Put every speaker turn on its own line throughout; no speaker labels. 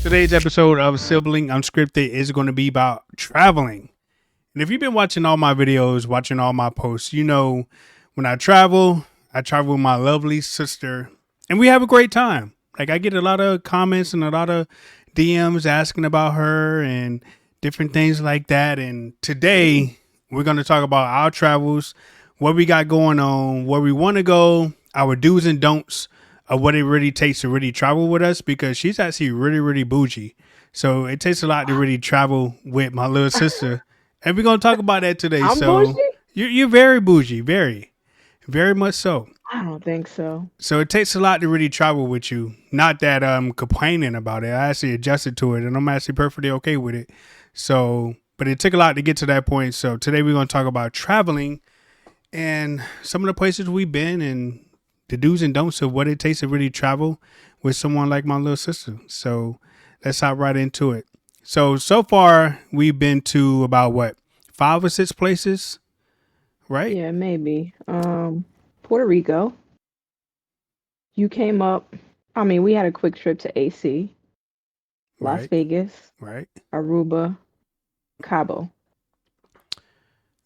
Today's episode of Sibling Unscripted is going to be about traveling. And if you've been watching all my videos, watching all my posts, you know when I travel with my lovely sister and we have a great time. Like I get a lot of comments and a lot of DMs asking about her and different things like that. And today we're going to talk about our travels, what we got going on, where we want to go, our do's and don'ts of what it really takes to really travel with us because she's actually really, really bougie. So it takes a lot to really travel with my little sister. And we're going to talk about that today.
I'm bougie?
So you're very bougie, very, very much so.
I don't think so.
So it takes a lot to really travel with you. Not that I'm complaining about it. I actually adjusted to it and I'm actually perfectly okay with it. So, but it took a lot to get to that point. So today we're going to talk about traveling and some of the places we've been and the do's and don'ts of what it takes to really travel with someone like my little sister. So let's hop right into it. So far we've been to about what, 5 or 6 places, right?
Yeah, maybe. Puerto Rico. You came up. I mean, we had a quick trip to AC, Las
Right,
Vegas,
right,
Aruba, Cabo.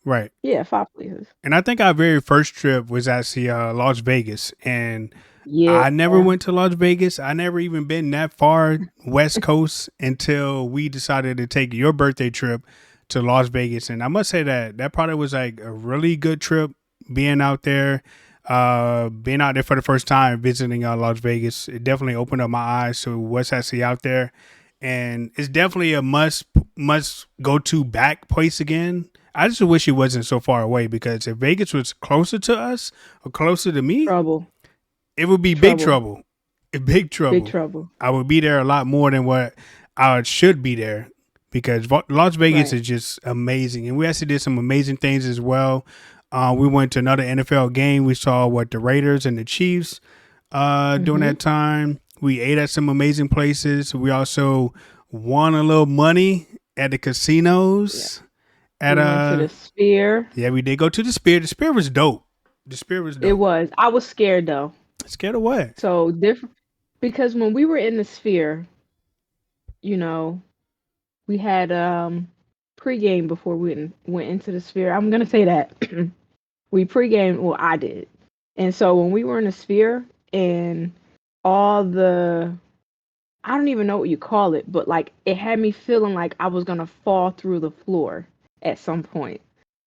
right.
Yeah, 5 places.
And I think our very first trip was actually Las Vegas, and
Yeah.
I never went to Las Vegas. I never even been that far West Coast until we decided to take your birthday trip to Las Vegas. And I must say that probably was like a really good trip being out there for the first time, visiting Las Vegas. It definitely opened up my eyes to what's actually out there. And it's definitely a must go to back place again. I just wish it wasn't so far away because if Vegas was closer to us or closer to me,
Trouble.
it would be big
Trouble.
trouble. Big
Big
trouble.
trouble.
I would be there a lot more than what I should be there because Las Vegas
Right.
is just amazing. And we actually did some amazing things as well. We went to another NFL game. We saw what the Raiders and the Chiefs during
Mm-hmm.
that time. We ate at some amazing places. We also won a little money at the
Yeah.
casinos. At
We went to the Sphere.
Yeah, we did go to the Spear. The Spear was dope. The Spear was
It
dope.
was. I was scared though.
Scared of what?
So different because when we were in the Sphere, you know, we had pregame before we went into the Sphere. I'm gonna say that. We pregame. Well, I did. And so when we were in the Sphere and all the, I don't even know what you call it, but like it had me feeling like I was gonna fall through the floor at some point.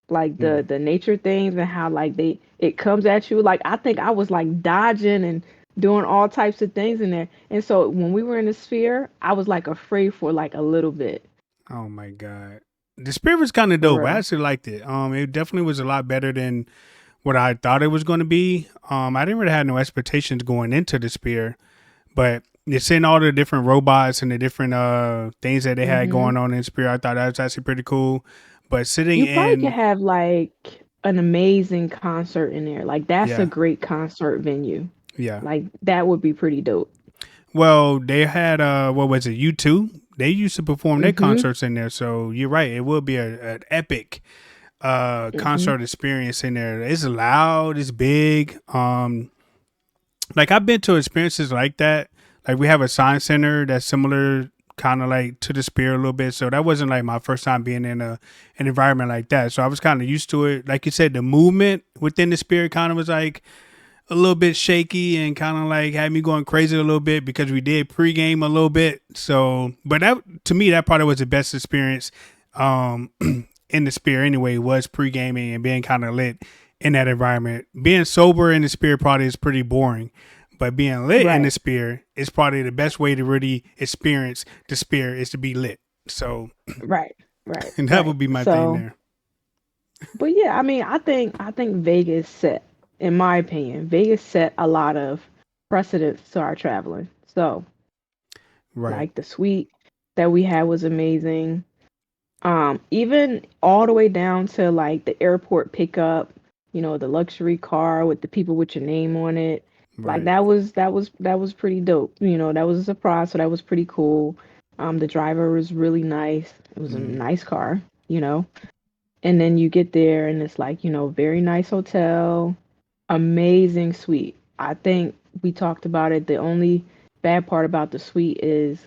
Like
Hmm.
the nature things and how like it comes at you. Like I think I was like dodging and doing all types of things in there. And so when we were in the Sphere, I was like afraid for like a little bit.
Oh my god. The Spear was kind of
For
dope. I
real.
actually liked it. It definitely was a lot better than what I thought it was going to be. I didn't really have no expectations going into the Spear, but you're seeing all the different robots and the different things that they had
Hmm.
going on in Spear. I thought that was actually pretty cool. But sitting
You probably could
in,
have like an amazing concert in there. Like that's a
yeah,
great concert venue.
yeah.
Like that would be pretty dope.
Well, they had what was it? U2. They used to perform their
Mhm.
concerts in there, so you're right. It will be an epic
Mhm.
concert experience in there. It's loud, it's big. Like I've been to experiences like that. Like we have a science center that's similar kind of like to the Spear a little bit. So that wasn't like my first time being in an environment like that. So I was kind of used to it. Like you said, the movement within the Spear kind of was like a little bit shaky and kind of like had me going crazy a little bit because we did pregame a little bit. So, but that to me, that probably was the best experience um, in the Spear anyway, was pre-gaming and being kind of lit in that environment. Being sober in the Spear probably is pretty boring, but being lit in the
Right.
Spear is probably the best way to really experience the Spear is to be lit. So,
Right. Right.
and that
Right.
would be my thing
So,
there.
but yeah, I mean, I think Vegas set, in my opinion, Vegas set a lot of precedents to our traveling. So,
Right.
like the suite that we had was amazing. Even all the way down to like the airport pickup, the luxury car with the people with your name on it. Like
Right.
that was pretty dope. That was a surprise, so that was pretty cool. The driver was really nice. It was a
Mm.
nice car, you know. And then you get there and it's like, very nice hotel, amazing suite. I think we talked about it. The only bad part about the suite is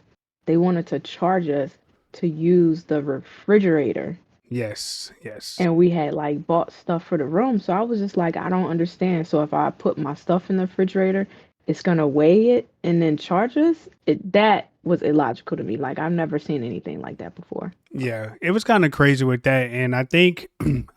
they wanted to charge us to use the refrigerator.
Yes, yes.
And we had like bought stuff for the room. So I was just like, I don't understand. So if I put my stuff in the refrigerator, it's gonna weigh it and then charge us. That was illogical to me. Like I've never seen anything like that before.
Yeah, it was kind of crazy with that, and I think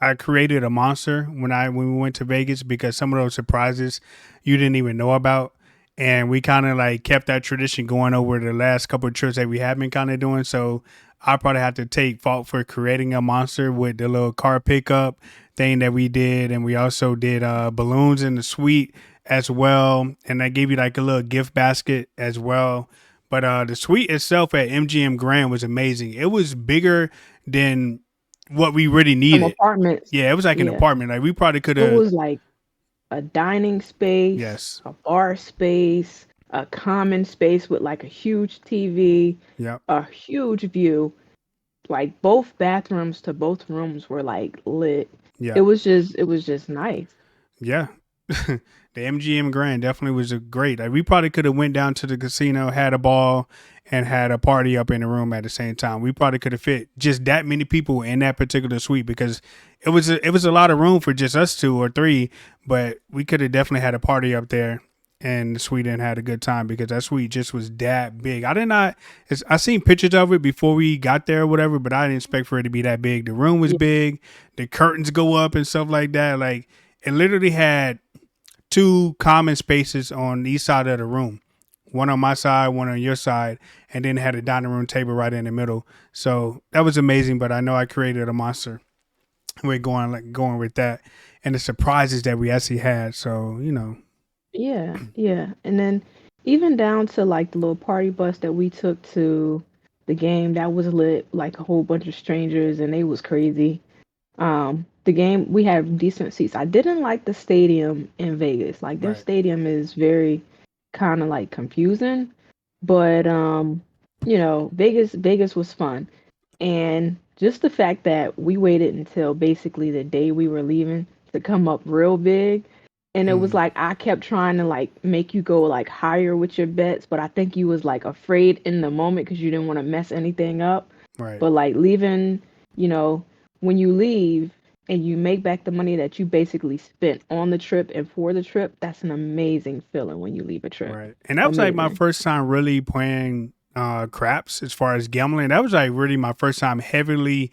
I created a monster when we went to Vegas because some of those surprises you didn't even know about, and we kind of like kept that tradition going over the last couple of trips that we have been kind of doing. So I probably have to take fault for creating a monster with the little car pickup thing that we did, and we also did balloons in the suite as well, and I gave you like a little gift basket as well. But the suite itself at MGM Grand was amazing. It was bigger than what we really
Some
needed.
apartments,
Yeah, it was like an
yeah.
apartment. Like we probably could
It
have.
was like a dining space,
Yes.
a bar space, a common space with like a huge TV,
Yep.
a huge view. Like both bathrooms to both rooms were like lit.
Yep.
It was just nice.
Yeah. The MGM Grand definitely was a great. Like we probably could have went down to the casino, had a ball, and had a party up in the room at the same time. We probably could have fit just that many people in that particular suite because it was a lot of room for just us two or three. But we could have definitely had a party up there in the suite and had a good time because that suite just was that big. I did not. I seen pictures of it before we got there or whatever, but I didn't expect for it to be that big. The room was
Yeah.
big. The curtains go up and stuff like that. Like it literally had two common spaces on each side of the room. One on my side, one on your side, and then it had a dining room table right in the middle. So that was amazing. But I know I created a monster. We're going with that, and the surprises that we actually had. So
Yeah, yeah. And then even down to like the little party bus that we took to the game, that was lit, like a whole bunch of strangers and they was crazy. The game we had decent seats. I didn't like the stadium in Vegas. Like their
right,
stadium is very kind of like confusing, but Vegas was fun. And just the fact that we waited until basically the day we were leaving to come up real big. And it was
mm,
like I kept trying to like make you go like higher with your bets, but I think you was like afraid in the moment because you didn't want to mess anything up.
right,
But like leaving, you know, when you leave and you make back the money that you basically spent on the trip and for the trip, that's an amazing feeling when you leave a trip.
right. And that was like my
Amazing.
first time really playing craps as far as gambling. That was like really my first time heavily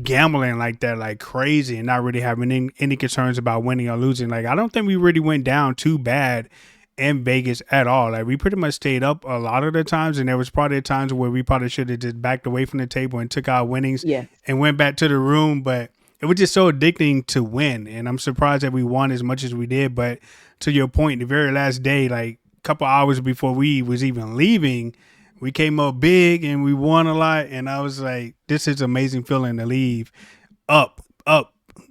gambling like that, like crazy, and not really having any concerns about winning or losing. Like I don't think we really went down too bad in Vegas at all. Like we pretty much stayed up a lot of the times, and there was probably times where we probably should have just backed away from the table and took our winnings
Yes.
and went back to the room. But it was just so addicting to win, and I'm surprised that we won as much as we did. But to your point, the very last day, like a couple hours before we was even leaving, we came up big and we won a lot, and I was like, this is amazing feeling to leave up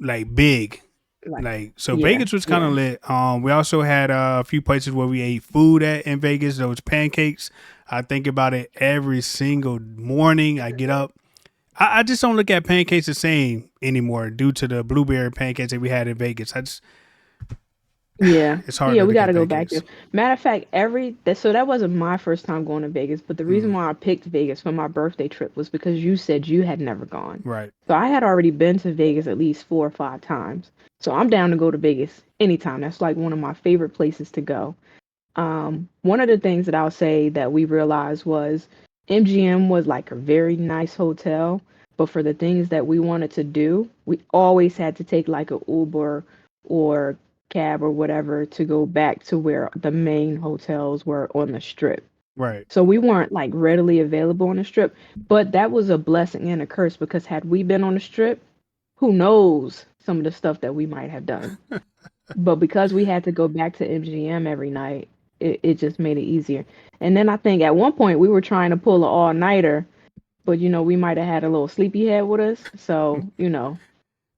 like big.
Like
Like so
yeah,
Vegas was kind of
yeah.
lit. We also had a few places where we ate food at in Vegas. Those pancakes, I think about it every single morning I get up. I just don't look at pancakes the same anymore due to the blueberry pancakes that we had in Vegas.
Yeah,
It's hard
yeah,
to
we
look
got
at
to go back
pancakes.
there. Matter of fact, so that wasn't my first time going to Vegas, but the reason
Mm,
why I picked Vegas for my birthday trip was because you said you had never gone.
right,
So I had already been to Vegas at least 4 or 5 times. So I'm down to go to Vegas anytime. That's like one of my favorite places to go. One of the things that I'll say that we realized was MGM was like a very nice hotel, but for the things that we wanted to do, we always had to take like a Uber or cab or whatever to go back to where the main hotels were on the strip.
right.
So we weren't like readily available on the strip, but that was a blessing and a curse because had we been on the strip, who knows some of the stuff that we might have done. But because we had to go back to MGM every night, it just made it easier. And then I think at one point we were trying to pull an all-nighter, but we might have had a little sleepyhead with us. So,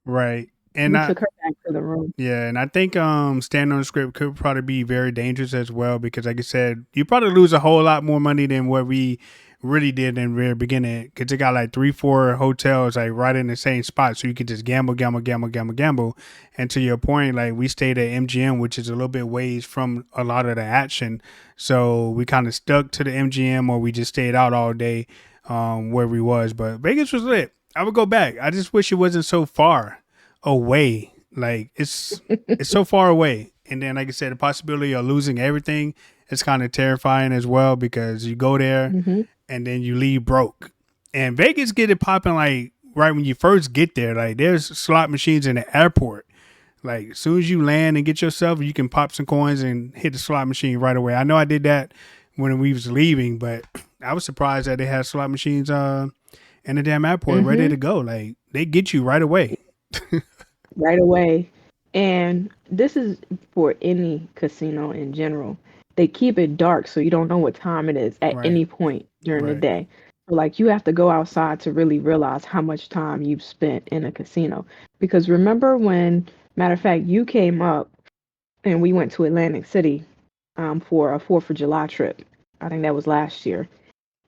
Right. And
we
I
took her back to the room.
Yeah, and I think standing on the script could probably be very dangerous as well because like I said, you probably lose a whole lot more money than what we really did in the very beginning because it got like 3, 4 hotels like right in the same spot, so you could just gamble, gamble, gamble, gamble, gamble. And to your point, like we stayed at MGM, which is a little bit ways from a lot of the action, so we kind of stuck to the MGM or we just stayed out all day where we was. But Vegas was lit. I would go back. I just wish it wasn't so far away. Like it's so far away. And then, like I said, the possibility of losing everything is kind of terrifying as well because you go there
Hmm.
and then you leave broke. And Vegas get it popping like right when you first get there. Like there's slot machines in the airport. Like as soon as you land and get yourself, you can pop some coins and hit the slot machine right away. I know I did that when we was leaving, but I was surprised that they had slot machines in the damn airport ready
Hmm.
to go. Like they get you right away.
Right away. And this is for any casino in general. They keep it dark so you don't know what time it is at
Right.
any point during the
Right.
day. So like you have to go outside to really realize how much time you've spent in a casino. Because remember when, matter of fact, you came up and we went to Atlantic City for a 4th of July trip. I think that was last year.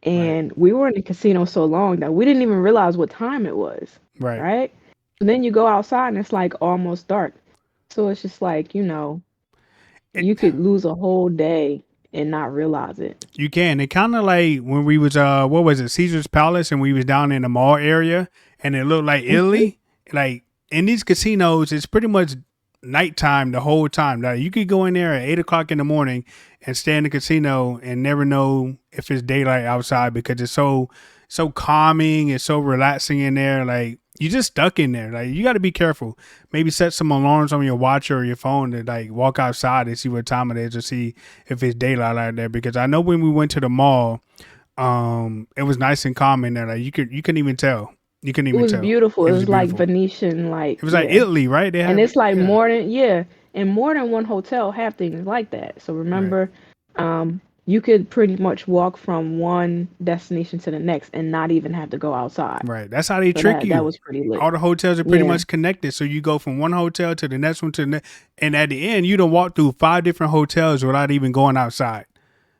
Right.
And we were in the casino so long that we didn't even realize what time it was,
Right.
right? And then you go outside and it's like almost dark. So it's just like,
It,
you could lose a whole day and not realize it.
You can. It kind of like when we was what was it, Caesar's Palace, and we was down in the mall area, and it looked like
Hmm.
Italy. Like in these casinos, it's pretty much nighttime the whole time. Like you could go in there at 8 o'clock in the morning and stay in the casino and never know if it's daylight outside because it's so calming. It's so relaxing in there. Like you just stuck in there. Like you got to be careful. Maybe set some alarms on your watch or your phone to like walk outside and see what time it is or see if it's daylight out there. Because I know when we went to the mall, it was nice and calm in there. Like you couldn't even tell. You couldn't
It
even
was
tell.
beautiful.
It
It
was
was like
beautiful.
Venetian, like,
It was like
yeah.
Italy, right? They
And
have
it's like
yeah,
more than one hotel have things like that. So
right,
remember, you could pretty much walk from one destination to the next and not even have to go outside.
right. That's how they
So
trick
that
you.
was pretty lit.
All the hotels are pretty
Yeah.
much connected, so you go from one hotel to the next one to the next, and at the end, you don't walk through 5 different hotels without even going outside.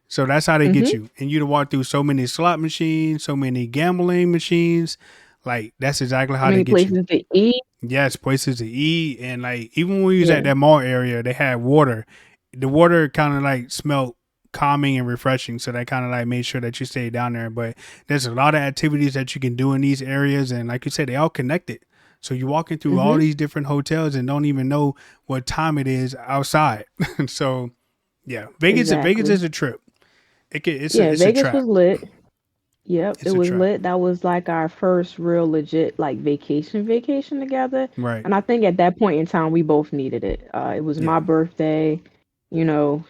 So that's how they get
Mhm.
you. And you to walk through so many slot machines, so many gambling machines. Like that's exactly
So
how they
many
get you.
places to eat.
Yes, places to eat. And like even when we was at
Yeah.
that mall area, they had water. The water kind of like smelled calming and refreshing. So that kind of like made sure that you stayed down there. But there's a lot of activities that you can do in these areas. And like you said, they all connected. So you're walking through all
Mhm.
these different hotels and don't even know what time it is outside. So yeah, Vegas
Exactly.
is a trip.
Yeah,
It's a
Vegas was
trap.
lit. Yep, it
It's a
was
trap.
lit. That was like our first real legit like vacation together.
Right.
And I think at that point in time we both needed it. It was
Yeah.
my birthday, you know,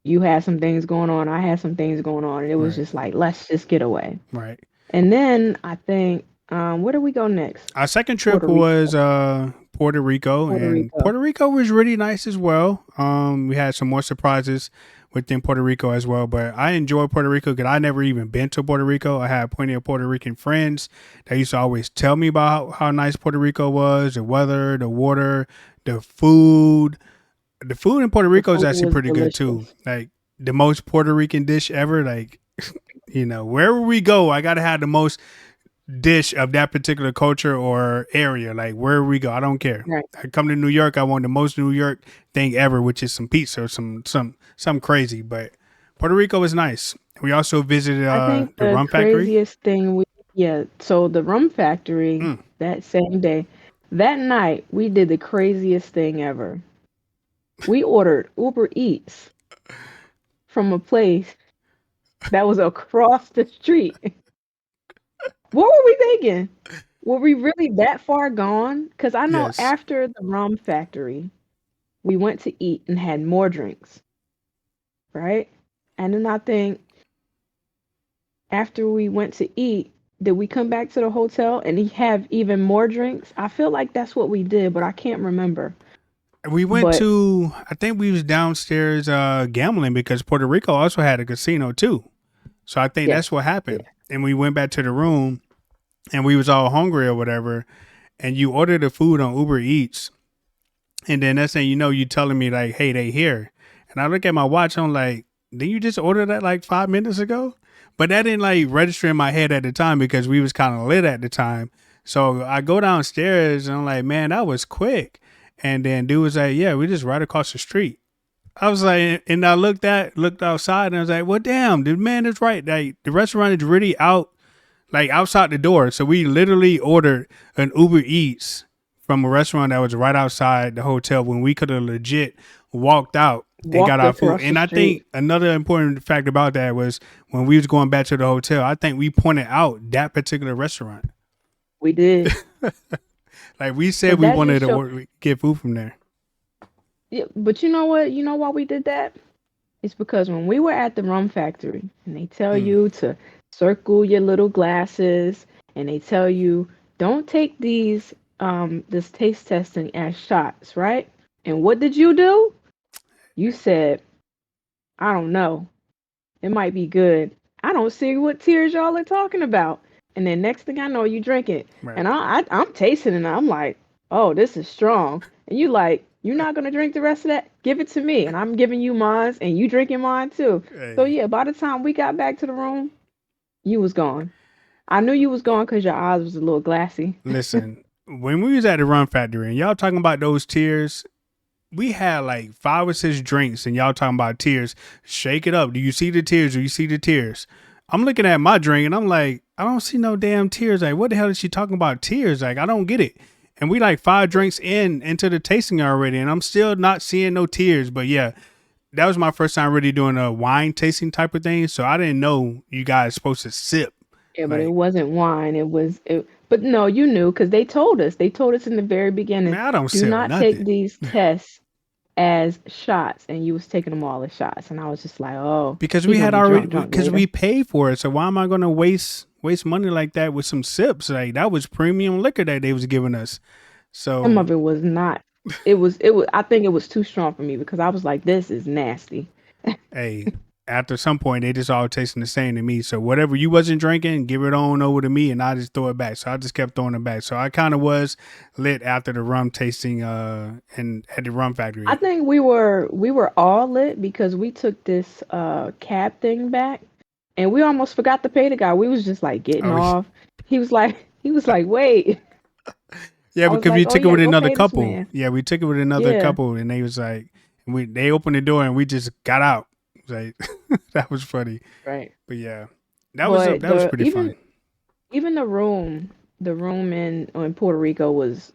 you had some things going on, I had some things going on, and it was
Right.
just like let's just get away.
Right.
And then I think where do we go next?
Our second trip
Puerto
was
Rico.
Puerto Rico,
Puerto
and
Rico.
Puerto Rico was really nice as well. We had some more surprises within Puerto Rico as well, but I enjoyed Puerto Rico because I never even been to Puerto Rico. I had plenty of Puerto Rican friends that used to always tell me about how nice Puerto Rico was, the weather, the water, the food. The food in Puerto
The
Rico is
food
actually
was
pretty good too.
delicious.
Like the most Puerto Rican dish ever. Like wherever we go, I gotta have the most dish of that particular culture or area. Like wherever we go, I don't care.
Right.
I come to New York, I want the most New York thing ever, which is some pizza or some crazy. But Puerto Rico is nice. We also visited
I think
the
the
rum factory.
craziest thing we yeah, so the rum factory
Mm.
that same day, that night we did the craziest thing ever. We ordered Uber Eats from a place that was across the street. What were we thinking? Were we really that far gone? Because I know
Yes,
after the rum factory, we went to eat and had more drinks, right? And then I think after we went to eat, did we come back to the hotel and have even more drinks? I feel like that's what we did, but I can't remember.
we went
But
to. I think we was downstairs gambling because Puerto Rico also had a casino too. So I think that's
yes,
what
yeah,
happened. And we went back to the room and we was all hungry or whatever. And you ordered the food on Uber Eats. And then that's saying, you telling me like, hey, they here. And I look at my watch, I'm like, didn't you just order that like 5 minutes ago? But that didn't like register in my head at the time because we was kind of lit at the time. So I go downstairs and I'm like, man, that was quick. And then dude was like, yeah, we just right across the street. I was like, and I looked outside and I was like, well, damn, the man is right. Like the restaurant is really out, like outside the door. So we literally ordered an Uber Eats from a restaurant that was right outside the hotel when we could have legit walked out and got
Walked
our food.
across the
And I think
street.
another important fact about that was when we was going back to the hotel, I think we pointed out that particular restaurant.
We did.
Like we said
But
we
that
wanted
just
to
show.
get food from there.
Yeah, but you know what? You know why we did that? It's because when we were at the rum factory and they tell
Mm,
you to circle your little glasses and they tell you don't take these this taste testing as shots, right? And what did you do? You said, I don't know. It might be good. I don't see what tears y'all are talking about. And then next thing I know, you drink it,
right.
and I'm tasting it. And I'm like, oh, this is strong. And you like, you're not gonna drink the rest of that? Give it to me, and I'm giving you mine, and you drinking mine too. So
Hey,
yeah, by the time we got back to the room, you was gone. I knew you was gone because your eyes was a little glassy.
listen, when we was at the Run Factory and y'all talking about those tears, we had like 5 or 6 drinks and y'all talking about tears. Shake it up. Do you see the tears? Do you see the tears? I'm looking at my drink and I'm like, I don't see no damn tears. Like, what the hell is she talking about tears? Like, I don't get it. And we like 5 drinks into the tasting already, and I'm still not seeing no tears. But yeah, that was my first time really doing a wine tasting type of thing. So I didn't know you guys supposed to sip.
Yeah, but it
Like,
wasn't wine. It was it. But no, you knew because they told us. They told us in the very beginning,
man, I don't
do
sip
not take
nothing.
these tests as shots, and you was taking them all as shots, and I was just like, oh,
Because
he
we
gonna
had
be
already
drunk
because
later.
we paid for it. So why am I going to waste money like that with some sips? Like that was premium liquor that they was giving us.
Some
So
of it was not. It was. I think it was too strong for me because I was like, this is nasty.
hey, after some point they just all tasting the same to me. So whatever you wasn't drinking, give it on over to me, and I just throw it back. So I just kept throwing it back. So I kind of was lit after the rum tasting and at the rum
I
factory.
think we were all lit because we took this cab thing back, and we almost forgot to pay the guy. We was just like getting
Oh
off. He was like, wait.
yeah,
I was
because
like,
we
oh
took it
yeah,
with
go
another
pay this
couple.
man.
Yeah, we took it with another
Yeah,
couple, and they was like, they opened the door and we just got out. It was like that was funny.
right.
But yeah,
But
that was
the
pretty
even
fun.
even the room in Puerto Rico was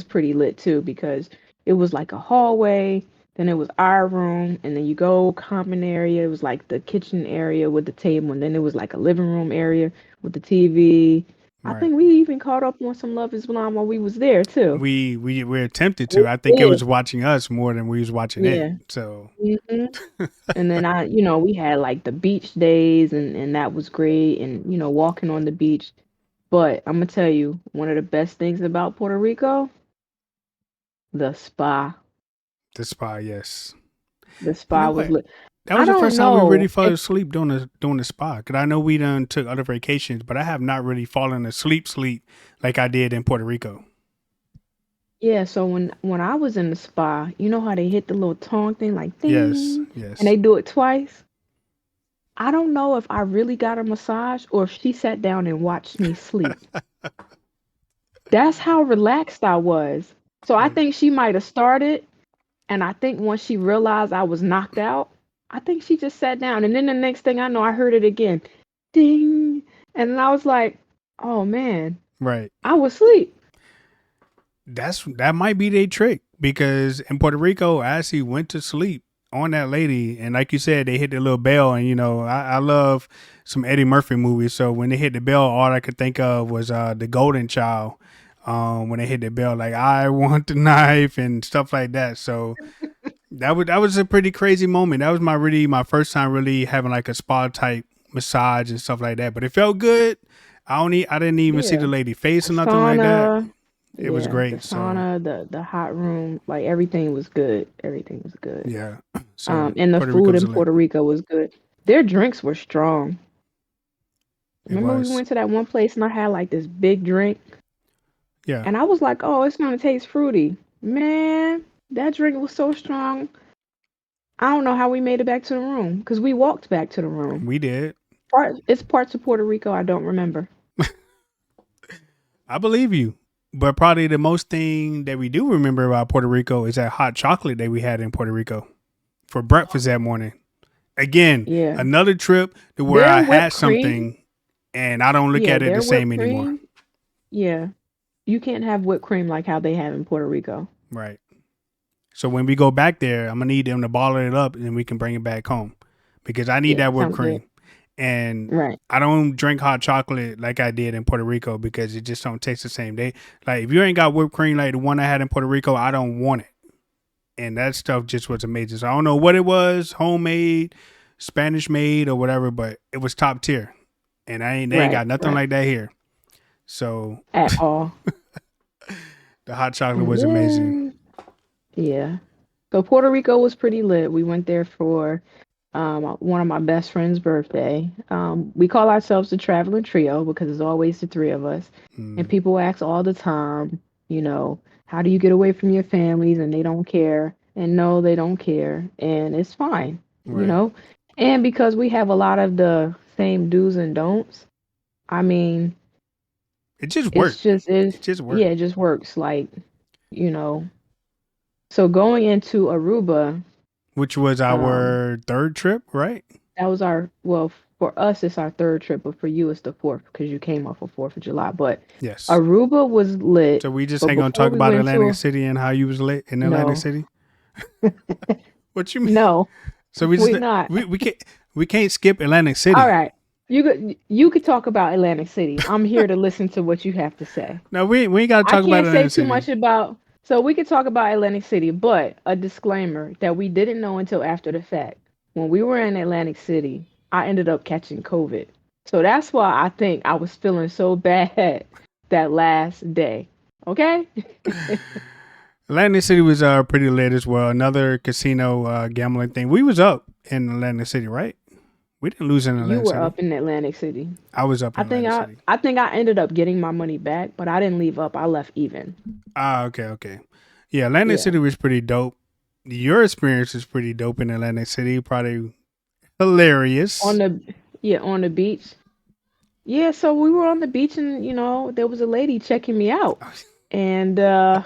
pretty lit too because it was like a hallway, then it was our room, and then you go common area. It was like the kitchen area with the table, and then it was like a living room area with the TV. I
Right.
think we even caught up on some Love Is Blind while we was there too.
We attempted
We
to. I think it
did,
was watching us more than we was watching it.
yeah.
So
hmm And then we had like the beach days, and that was great, and walking on the beach. But I'm gonna tell you, one of the best things about Puerto Rico, the spa.
the spa, yes.
The
You know
spa was
what?
lit.
That
I
was the
don't
first time we really
know
fell
if
asleep doing the spa. Cause I know we done took other vacations, but I have not really fallen asleep like I did in Puerto Rico.
yeah. So when I was in the spa, you know how they hit the little tongue thing like
Yes,
ding, and
yes.
they do it twice. I don't know if I really got a massage or if she sat down and watched me sleep. That's how relaxed I was. So I
Hey,
think she might have started, and I think once she realized I was knocked out, I think she just sat down. And then the next thing I know, I heard it again, ding, and then I was like, oh man,
right.
I was asleep.
That might be their trick because in Puerto Rico, I actually went to sleep on that lady, and like you said, they hit the little bell, and I love some Eddie Murphy movies, so when they hit the bell, all I could think of was the Golden Child. When they hit the bell, like I want the knife and stuff like that. So that was a pretty crazy moment. That was my first time really having like a spa type massage and stuff like that. But it felt good. I didn't even see the
Yeah.
lady face
The
or nothing like that.
sauna,
It was
yeah, the
great. So
sauna, the hot room, like everything was good. Everything was good.
yeah. So
And the
Puerto Rico
food
was
in
a lit.
Puerto Rico was good. Their drinks were strong.
It
Remember we
was.
went to that one place and I had like this big drink
Yeah.
and I was like, "Oh, it's gonna taste fruity." Man, that drink was so strong. I don't know how we made it back to the room because we walked back to the room.
We did.
It's parts of Puerto Rico I don't remember.
I believe you. But probably the most thing that we do remember about Puerto Rico is that hot chocolate that we had in Puerto Rico for breakfast that morning. Again,
Yeah.
another trip to where
Their
I
whipped
had
cream,
something and I don't look
yeah,
at it the
their whipped
same anymore.
cream, yeah. You can't have whipped cream like how they have in Puerto Rico.
Right. So when we go back there, I'm gonna need them to bottle it up and then we can bring it back home because I need
Yeah,
that whipped
sounds good.
cream. And
Right.
I don't drink hot chocolate like I did in Puerto Rico because it just don't taste the same. They like if you ain't got whipped cream like the one I had in Puerto Rico, I don't want it. And that stuff just was amazing. So I don't know what it was, homemade, Spanish made, or whatever, but it was top tier. And they ain't
Right.
got nothing
Right.
like that here. So
At all.
the hot chocolate
And
was amazing.
then yeah. So Puerto Rico was pretty lit. We went there for one of my best friend's birthday. We call ourselves the traveling trio because it's always the three of us. And
Mm,
people ask all the time, you know, how do you get away from your families? And they don't care. And no, they don't care. And it's fine, you
right.
know? And because we have a lot of the same do's and don'ts, I mean,
It just
it's
worked.
just is
It just
yeah,
worked.
it just works. Like, you know. So going into Aruba,
Which was
um,
our third trip, right?
that was our well, for us it's our third trip, but for you it's the fourth because you came off of Fourth of July. But
Yes.
Aruba was lit.
So we just
But
ain't gonna
before
talk
we
about
went
Atlantic
to
City and how you was lit in Atlantic
no,
City. What you mean?
no,
So we just
we not.
we can't skip Atlantic
All
City.
right, you could talk about Atlantic City. I'm here to listen to what you have to say.
No, we ain't gotta
I
talk about
can't say
Atlantic
too
City.
much about. So we could talk about Atlantic City, but a disclaimer that we didn't know until after the fact. When we were in Atlantic City, I ended up catching COVID. So that's why I think I was feeling so bad that last day. Okay?
Atlantic City was pretty lit as well. Another casino gambling thing. We was up in Atlantic City, right? We didn't lose in
You
Atlantic
were
City.
up in Atlantic City.
I was up
I
in
think
Atlantic
I
City.
I think I ended up getting my money back, but I didn't leave up. I left even.
Ah, okay, okay. Yeah, Atlantic
Yeah.
City was pretty dope. Your experience is pretty dope in Atlantic City. Probably hilarious.
On the on the beach. Yeah, so we were on the beach and there was a lady checking me out. And
The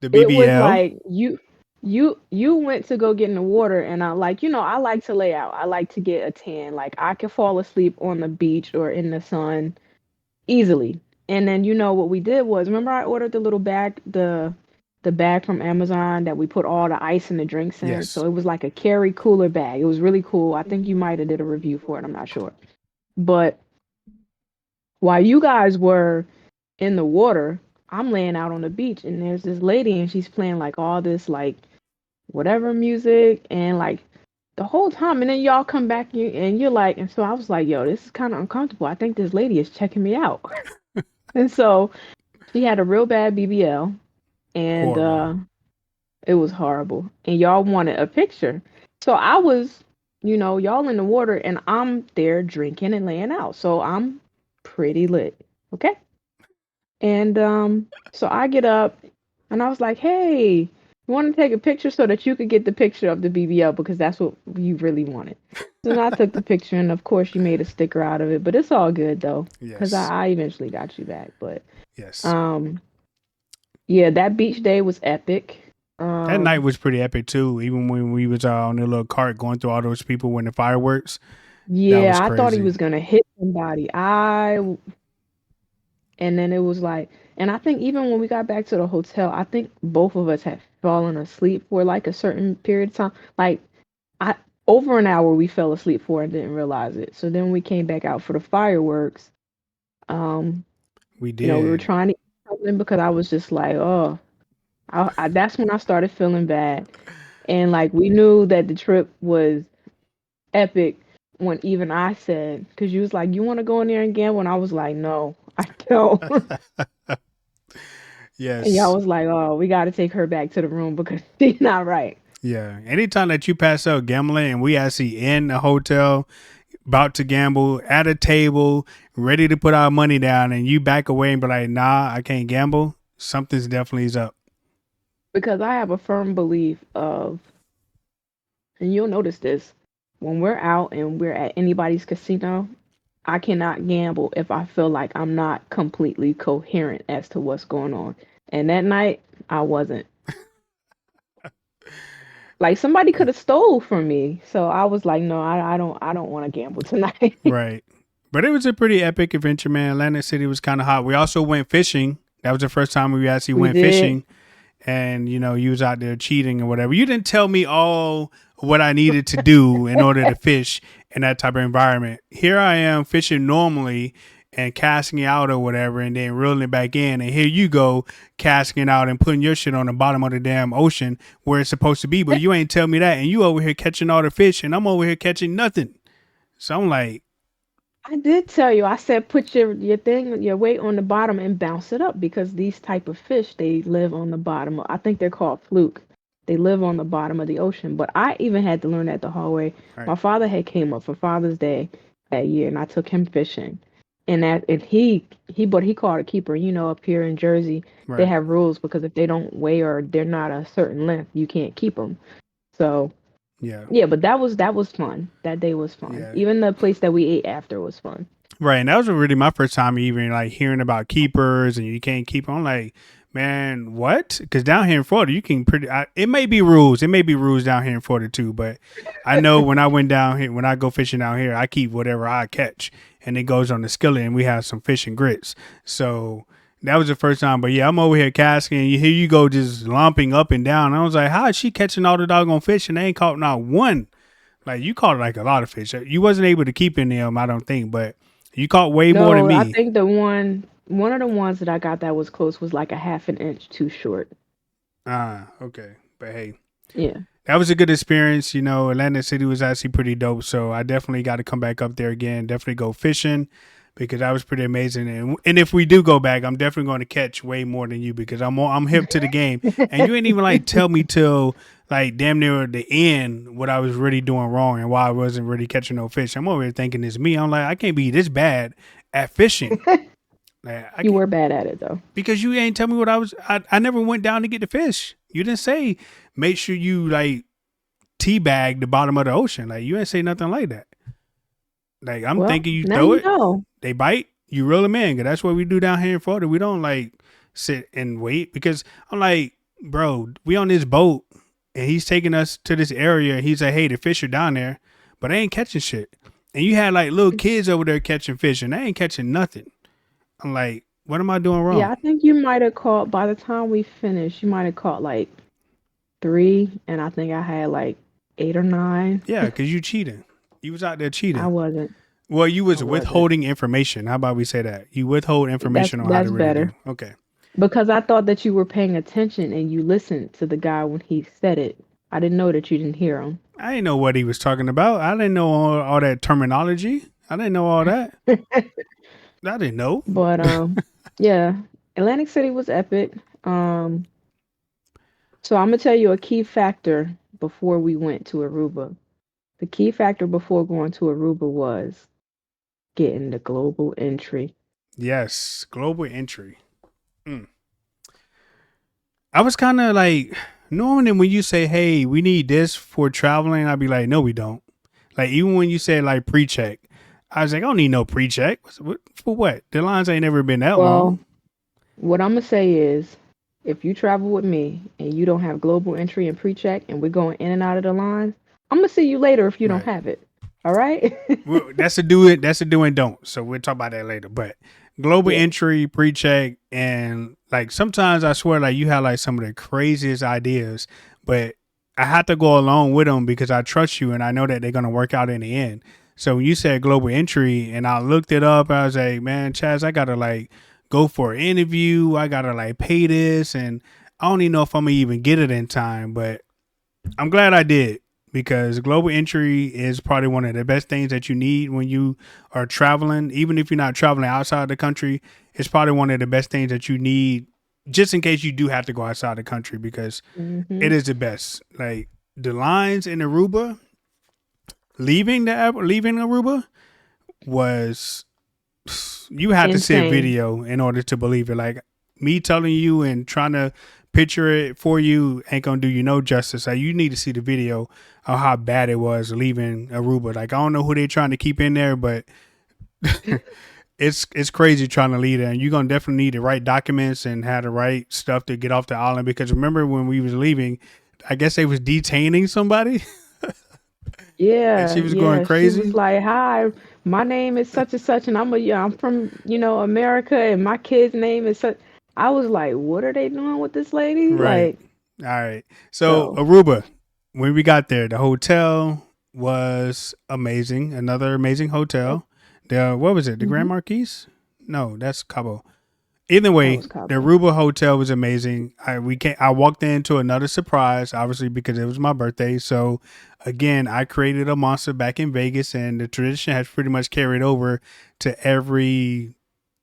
it was
BBL.
like you went to go get in the water and I like I like to lay out. I like to get a tan. Like I could fall asleep on the beach or in the sun easily. And then what we did was remember I ordered the little bag the bag from Amazon that we put all the ice and the drinks in.
Yes.
So it was like a carry cooler bag. It was really cool. I think you might have did a review for it. I'm not sure. But while you guys were in the water, I'm laying out on the beach and there's this lady and she's playing like all this like whatever music and like the whole time and then y'all come back and you're like and so I was like, yo, this is kind of uncomfortable. I think this lady is checking me out. And so she had a real bad BBL and
Horrible.
it was horrible. And y'all wanted a picture. So I was, y'all in the water and I'm there drinking and laying out. So I'm pretty lit. Okay? And so I get up and I was like, hey, you want to take a picture so that you could get the picture of the BBL because that's what you really wanted. So then I took the picture and of course you made a sticker out of it, but it's all good though because
Yes.
I eventually got you back. But
Yes.
um, yeah, that beach day was epic.
That night
Um,
was pretty epic too. Even when we was on the little cart going through all those people when the fireworks, that was
yeah, I thought he
crazy.
was gonna hit somebody. And then it was like, and I think even when we got back to the hotel, I think both of us had fallen asleep for like a certain period of time. Like I over an hour we fell asleep for and didn't realize it. So then we came back out for the fireworks. Um,
We
we were
did.
trying to eat something because I was just like, oh, that's when I started feeling bad. And like we knew that the trip was epic when even I said, because you was like, you want to go in there and gamble? And I was like, no, I don't. And y'all
Yes.
was like, oh, we got to take her back to the room because she's not right.
Yeah. Anytime that you pass out gambling and we actually in a hotel about to gamble at a table, ready to put our money down, and you back away and be like, nah, I can't gamble, something's definitely is up.
Because I have a firm belief of, and you'll notice this when we're out and we're at anybody's casino. I cannot gamble if I feel like I'm not completely coherent as to what's going on. And that night, I wasn't. Like somebody could have stole from me, so I was like, no, I don't want to gamble tonight.
Right. But it was a pretty epic adventure, man. Atlantic City was kind of hot. We also went fishing. That was the first time we actually
We
went
did.
fishing. And, you was out there cheating or whatever. You didn't tell me all what I needed to do in order to fish in that type of environment. Here I am fishing normally and casting it out or whatever and then reeling it back in. And here you go casting it out and putting your shit on the bottom of the damn ocean where it's supposed to be. But you ain't tell me that. And you over here catching all the fish and I'm over here catching nothing. So I'm like,
I did tell you. I said put your thing, your weight on the bottom and bounce it up because these type of fish they live on the bottom. I think they're called fluke. They live on the bottom of the ocean. But I even had to learn that the hard way.
right,
My father had came up for Father's Day that year, and I took him fishing. And he called a keeper. You know, up here in Jersey, they
right.
have rules because if they don't weigh or they're not a certain length, you can't keep them. So
Yeah.
yeah, but that was fun. That day was fun.
Yeah.
Even the place that we ate after was fun.
Right, and that was really my first time even like hearing about keepers and you can't keep. I'm like, man, what? Because down here in Florida, you can it may be rules. It may be rules down here in Florida too, but I know when I went down here, when I go fishing down here, I keep whatever I catch, and it goes on the skillet, and we have some fish and grits. So that was the first time. But yeah, I'm over here casting, and here you go just lumping up and down. I was like, how is she catching all the doggone fish and they ain't caught not one? Like you caught like a lot of fish. You wasn't able to keep in them, I don't think, but you caught way more than
No, I
me.
think one of the ones that I got that was close was like a half an inch too short.
Ah, okay. But hey,
Yeah.
that was a good experience. Atlantic City was actually pretty dope. So I definitely got to come back up there again. Definitely go fishing because that was pretty amazing. And if we do go back, I'm definitely going to catch way more than you because I'm hip to the game. And you ain't even like tell me till like damn near the end what I was really doing wrong and why I wasn't really catching no fish. I'm over here thinking it's me. I'm like, I can't be this bad at fishing. Like, I
You
can't,
were bad at it though.
because you ain't tell me what I was. I never went down to get the fish. You didn't say make sure you like teabag the bottom of the ocean. Like you ain't say nothing like that. Like I'm
Well,
thinking you
now
throw
you
it,
know.
they bite, you reel them in. 'Cause that's what we do down here in Florida. We don't like sit and wait because I'm like, bro, we on this boat and he's taking us to this area. And he's like, hey, the fish are down there, but they ain't catching shit. And you had like little kids over there catching fish and they ain't catching nothing. I'm like, what am I doing
Yeah,
wrong?
I think you might have caught by the time we finished, you might have caught like three, and I think I had like eight or nine.
Yeah, because you cheating. You was out there
I
cheating.
wasn't.
Well, you
I
was
wasn't.
withholding information. How about we say that? You withhold
That's
information on how to
that's
really
better
do. Okay.
because I thought that you were paying attention and you listened to the guy when he said it. I didn't know that you didn't hear him.
I didn't know what he was talking about. I didn't know all that terminology. I didn't know all that. I didn't know.
But yeah, Atlantic City was epic. So I'm gonna tell you a key factor before we went to Aruba. The key factor before going to Aruba was getting the global entry.
Yes, global entry. Mm. I was kind of like, knowing that when you say, hey, we need this for traveling, I'd be like, no, we don't. Like, even when you said like pre check, I was like, I don't need no pre check. For what? The lines ain't never been that long.
Well, what I'm gonna say is, if you travel with me and you don't have global entry and pre-check, and we're going in and out of the lines, I'm gonna see you later if you don't
Right.
have it. All right?
Well, that's a do it. That's a do and don't. So we'll talk about that later. But global
Yeah.
entry, pre-check, and like sometimes I swear like you have like some of the craziest ideas, but I have to go along with them because I trust you and I know that they're gonna work out in the end. So when you said global entry, and I looked it up, I was like, man, Chaz, I gotta like go for an interview. I gotta like pay this, and I don't even know if I'm gonna even get it in time, but I'm glad I did because global entry is probably one of the best things that you need when you are traveling. Even if you're not traveling outside the country, it's probably one of the best things that you need just in case you do have to go outside the country because
Hmm.
it is the best. Like the lines in Aruba, leaving Aruba was you had to see a
Insane.
video in order to believe it. Like me telling you and trying to picture it for you ain't gonna do you no justice. Like, you need to see the video of how bad it was leaving Aruba. Like, I don't know who they're trying to keep in there, but it's crazy trying to leave there. And you're gonna definitely need the right documents and have the right stuff to get off the island. Because remember when we was leaving, I guess they was detaining somebody and
Yeah,
she was going
yeah. She was
crazy.
like, "Hi, my name is such and such, and I'm from America, and my kid's name is such." I was like, "What are they doing with this lady?"
Right.
Like,
All right. So
so.
Aruba, when we got there, the hotel was amazing. Another amazing
Yep.
hotel. The what was it? The Grand
Mhm.
Marquis? No, that's Cabo. Either
That
way,
was
the
Cabo.
Aruba hotel was amazing. I walked into another surprise, obviously because it was my birthday. So again, I created a monster back in Vegas, and the tradition has pretty much carried over to every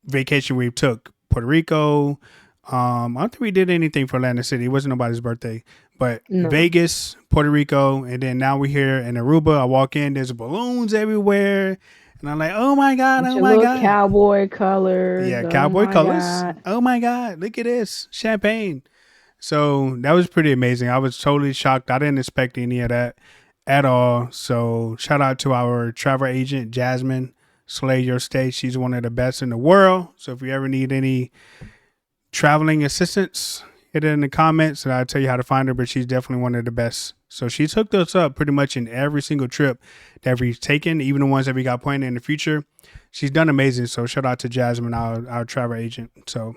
vacation we took. Puerto Rico. I don't think we did anything for Atlantic City. It wasn't nobody's birthday, but
No,
Vegas, Puerto Rico, and then now we're here in Aruba. I walk in, there's balloons everywhere, and I'm like, oh my god,
with
oh
your
my
little
god.
cowboy colors.
Yeah,
Oh
cowboy
my
colors.
God.
Oh my god, look at this champagne. So that was pretty amazing. I was totally shocked. I didn't expect any of that at all. So shout out to our travel agent Jasmine. Slay your stay. She's one of the best in the world. So if you ever need any traveling assistance, hit it in the comments and I'll tell you how to find her. But she's definitely one of the best. So she's hooked us up pretty much in every single trip that we've taken, even the ones that we got planned in the future. She's done amazing. So shout out to Jasmine, our travel agent. So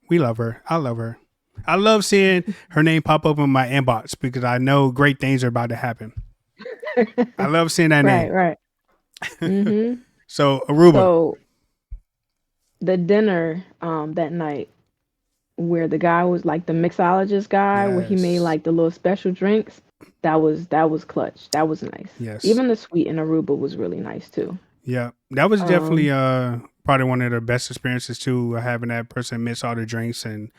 we love her. I love her. I love seeing her name pop up in my inbox because I know great things are about to happen. I love seeing that
Right,
name.
right. Mhm.
So Aruba.
So the dinner that night where the guy was like the mixologist guy where he made
Yes.
like the little special drinks, that was clutch. That was nice.
Yes.
Even the sweet in Aruba was really nice too.
Yeah. That was definitely
Um
probably one of the best experiences too, having that person mix all the drinks, and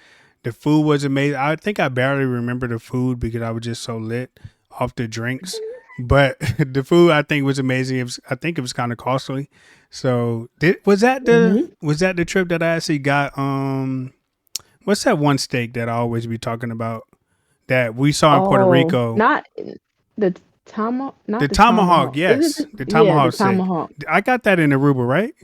the food was amazing. I think I barely remember the food because I was just so lit off the drinks. But the food I think was amazing. I think it was kind of costly. So
mhm.
was that the trip that I actually got what's that one steak that I always be talking about that we saw in Puerto
Oh,
Rico?
not the
The
not the
tomahawk,
tomahawk. Is it
yes, the
yeah, the
tomahawk steak.
tomahawk.
I got that in Aruba, right?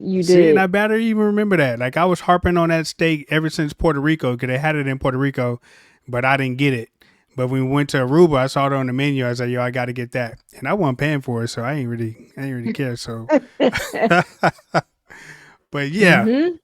You
See, and I
did.
better even remember that. Like, I was harping on that steak ever since Puerto Rico because they had it in Puerto Rico, but I didn't get it. But when we went to Aruba, I saw it on the menu. I was like, "Yo, I got to get that," and I wasn't paying for it, so I ain't really care. So, but yeah,
Mhm.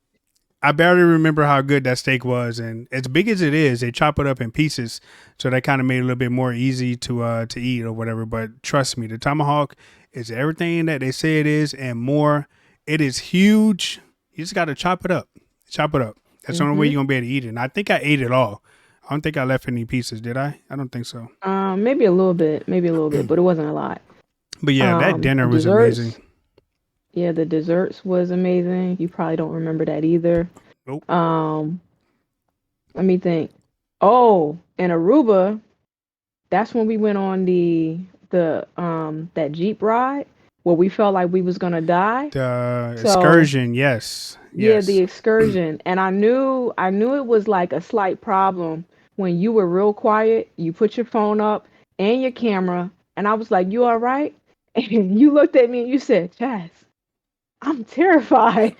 I barely remember how good that steak was, and as big as it is, they chop it up in pieces, so that kind of made it a little bit more easy to eat or whatever. But trust me, the tomahawk is everything that they say it is and more. It is huge. You just got to chop it up. Chop it up. That's the only way
Mhm.
you're gonna be able to eat it. And I think I ate it all. I don't think I left any pieces. Did I? I don't think so.
Maybe a little bit, but it wasn't a lot.
But yeah, that
The
dinner was amazing.
desserts, yeah, the desserts was amazing. You probably don't remember that either.
Nope.
Um, Let me think. Oh, in Aruba, that's when we went on the that Jeep ride where we felt like we was gonna die.
The
So
excursion, yes,
yeah, the
yes.
excursion. And I knew it was like a slight problem when you were real quiet, you put your phone up and your camera, and I was like, "You all right?" And you looked at me and you said, "Chaz, I'm terrified."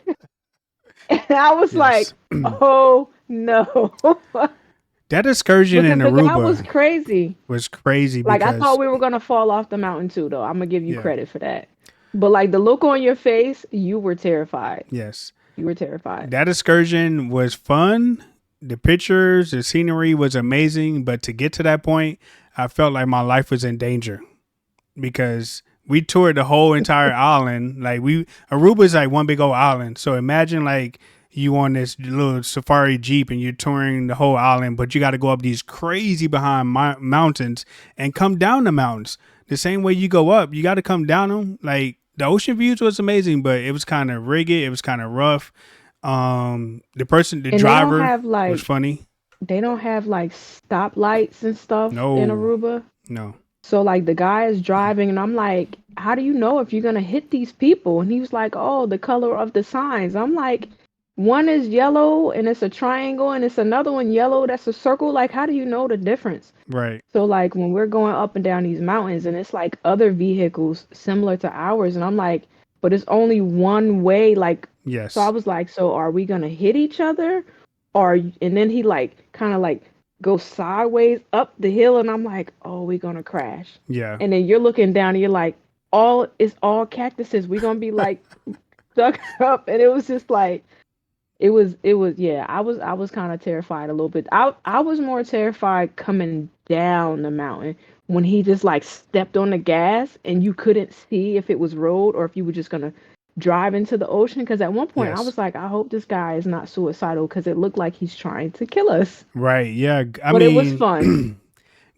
And I was like,
Yes.
"Oh no."
That excursion in
Because the guy was
Aruba
crazy.
was crazy
Like I
because
thought we were gonna fall off the mountain too, though. I'm gonna give you
yeah,
credit for that. But like the look on your face, you were terrified.
yes.
You were terrified.
That excursion was fun. The pictures, the scenery was amazing, but to get to that point, I felt like my life was in danger because we toured the whole entire island. Like Aruba is like one big old island. So imagine like you on this little safari jeep and you're touring the whole island, but you got to go up these crazy behind mountains and come down the mountains. The same way you go up, you got to come down them. Like the ocean views was amazing, but it was kind of rigid. It was kind of rough. The
And
driver was funny.
they don't have like stoplights and stuff in
No,
Aruba.
no.
So like the guy is driving and I'm like, how do you know if you're gonna hit these people? And he was like, oh, the color of the signs. I'm like, one is yellow and it's a triangle, and it's another one yellow that's a circle. Like, how do you know the difference?
Right.
So like when we're going up and down these mountains and it's like other vehicles similar to ours, and I'm like, but it's only one way. Like, so I
Yes.
was like, so are we gonna hit each other? Or and then he like kind of like goes sideways up the hill, and I'm like, oh, we gonna crash.
Yeah.
And then you're looking down and you're like, all it's all cactuses. We gonna be like stuck up, and it was just like it was yeah, I was kind of terrified a little bit. I was more terrified coming down the mountain when he just like stepped on the gas and you couldn't see if it was road or if you were just gonna drive into the ocean, because at one point I
Yes.
was like, I hope this guy is not suicidal because it looked like he's trying to kill us.
Right. Yeah. I
But it was
mean,
fun.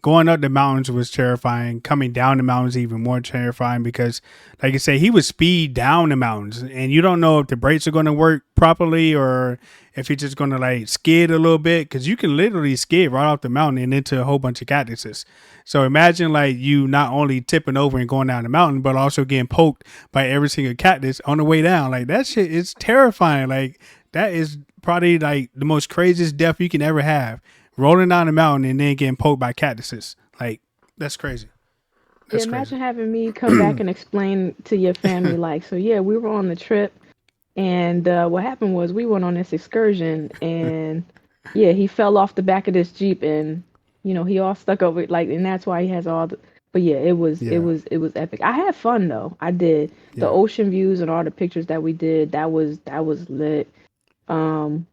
going up the mountains was terrifying. Coming down the mountains even more terrifying because, like I say, he would speed down the mountains, and you don't know if the brakes are going to work properly or if he's just going to like skid a little bit. Because you can literally skid right off the mountain and into a whole bunch of cactuses. So imagine like you not only tipping over and going down the mountain, but also getting poked by every single cactus on the way down. Like that shit is terrifying. Like that is probably like the most craziest death you can ever have, rolling down the mountain and then getting poked by cactuses. Like that's crazy.
Yeah,
That's crazy.
imagine having me come back and explain to your family like, so yeah, we were on the trip. And what happened was we went on this excursion, and yeah, he fell off the back of this Jeep, and he all stuck over it, like, and that's why he has all the. But yeah, it was it
Yeah.
was it was epic. I had fun though. I did the
Yeah.
ocean views and all the pictures that we did. That was lit. Um,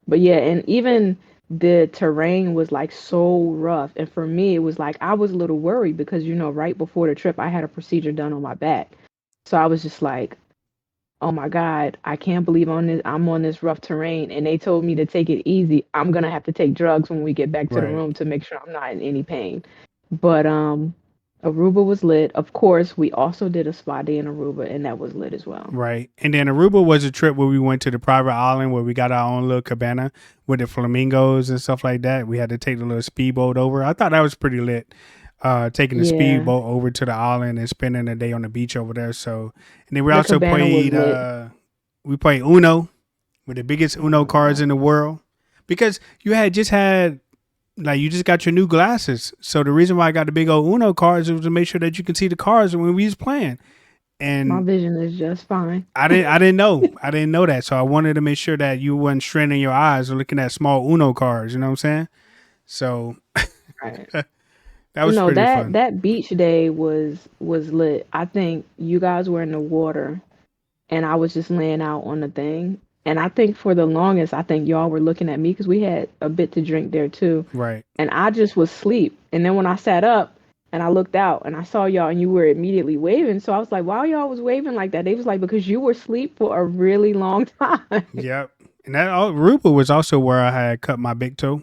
but yeah, and even the terrain was like so rough, and for me, it was like I was a little worried because right before the trip, I had a procedure done on my back, so I was just like, oh my God, I can't believe I'm on this rough terrain, and they told me to take it easy. I'm gonna have to take drugs when we get back to the
Right.
room to make sure I'm not in any pain. But Aruba was lit. Of course, we also did a spa day in Aruba, and that was lit as well.
Right. And then Aruba was a trip where we went to the private island where we got our own little cabana with the flamingos and stuff like that. We had to take the little speedboat over. I thought that was pretty lit. Taking the
Yeah,
speedboat over to the island and spending a day on the beach over there. So, and then we
the
also
cabana was
played
lit.
we played Uno with the biggest
Oh
Uno
my
cards
God.
in the world because you had just had like you just got your new glasses. So the reason why I got the big old Uno cards was to make sure that you can see the cards when we was playing.
My
And
vision is just fine.
I didn't know that. So I wanted to make sure that you wasn't straining your eyes or looking at small Uno cards, you know what I'm saying? So
Right.
that
But
was
no,
pretty
that
fun.
that beach day was lit. I think you guys were in the water and I was just laying out on the thing. And I think for the longest, I think y'all were looking at me because we had a bit to drink there too.
Right.
And I just was asleep. And then when I sat up and I looked out and I saw y'all and you were immediately waving. So I was like, why y'all was waving like that? They was like, because you were asleep for a really long time.
Yep. And that Aruba was also where I had cut my big toe.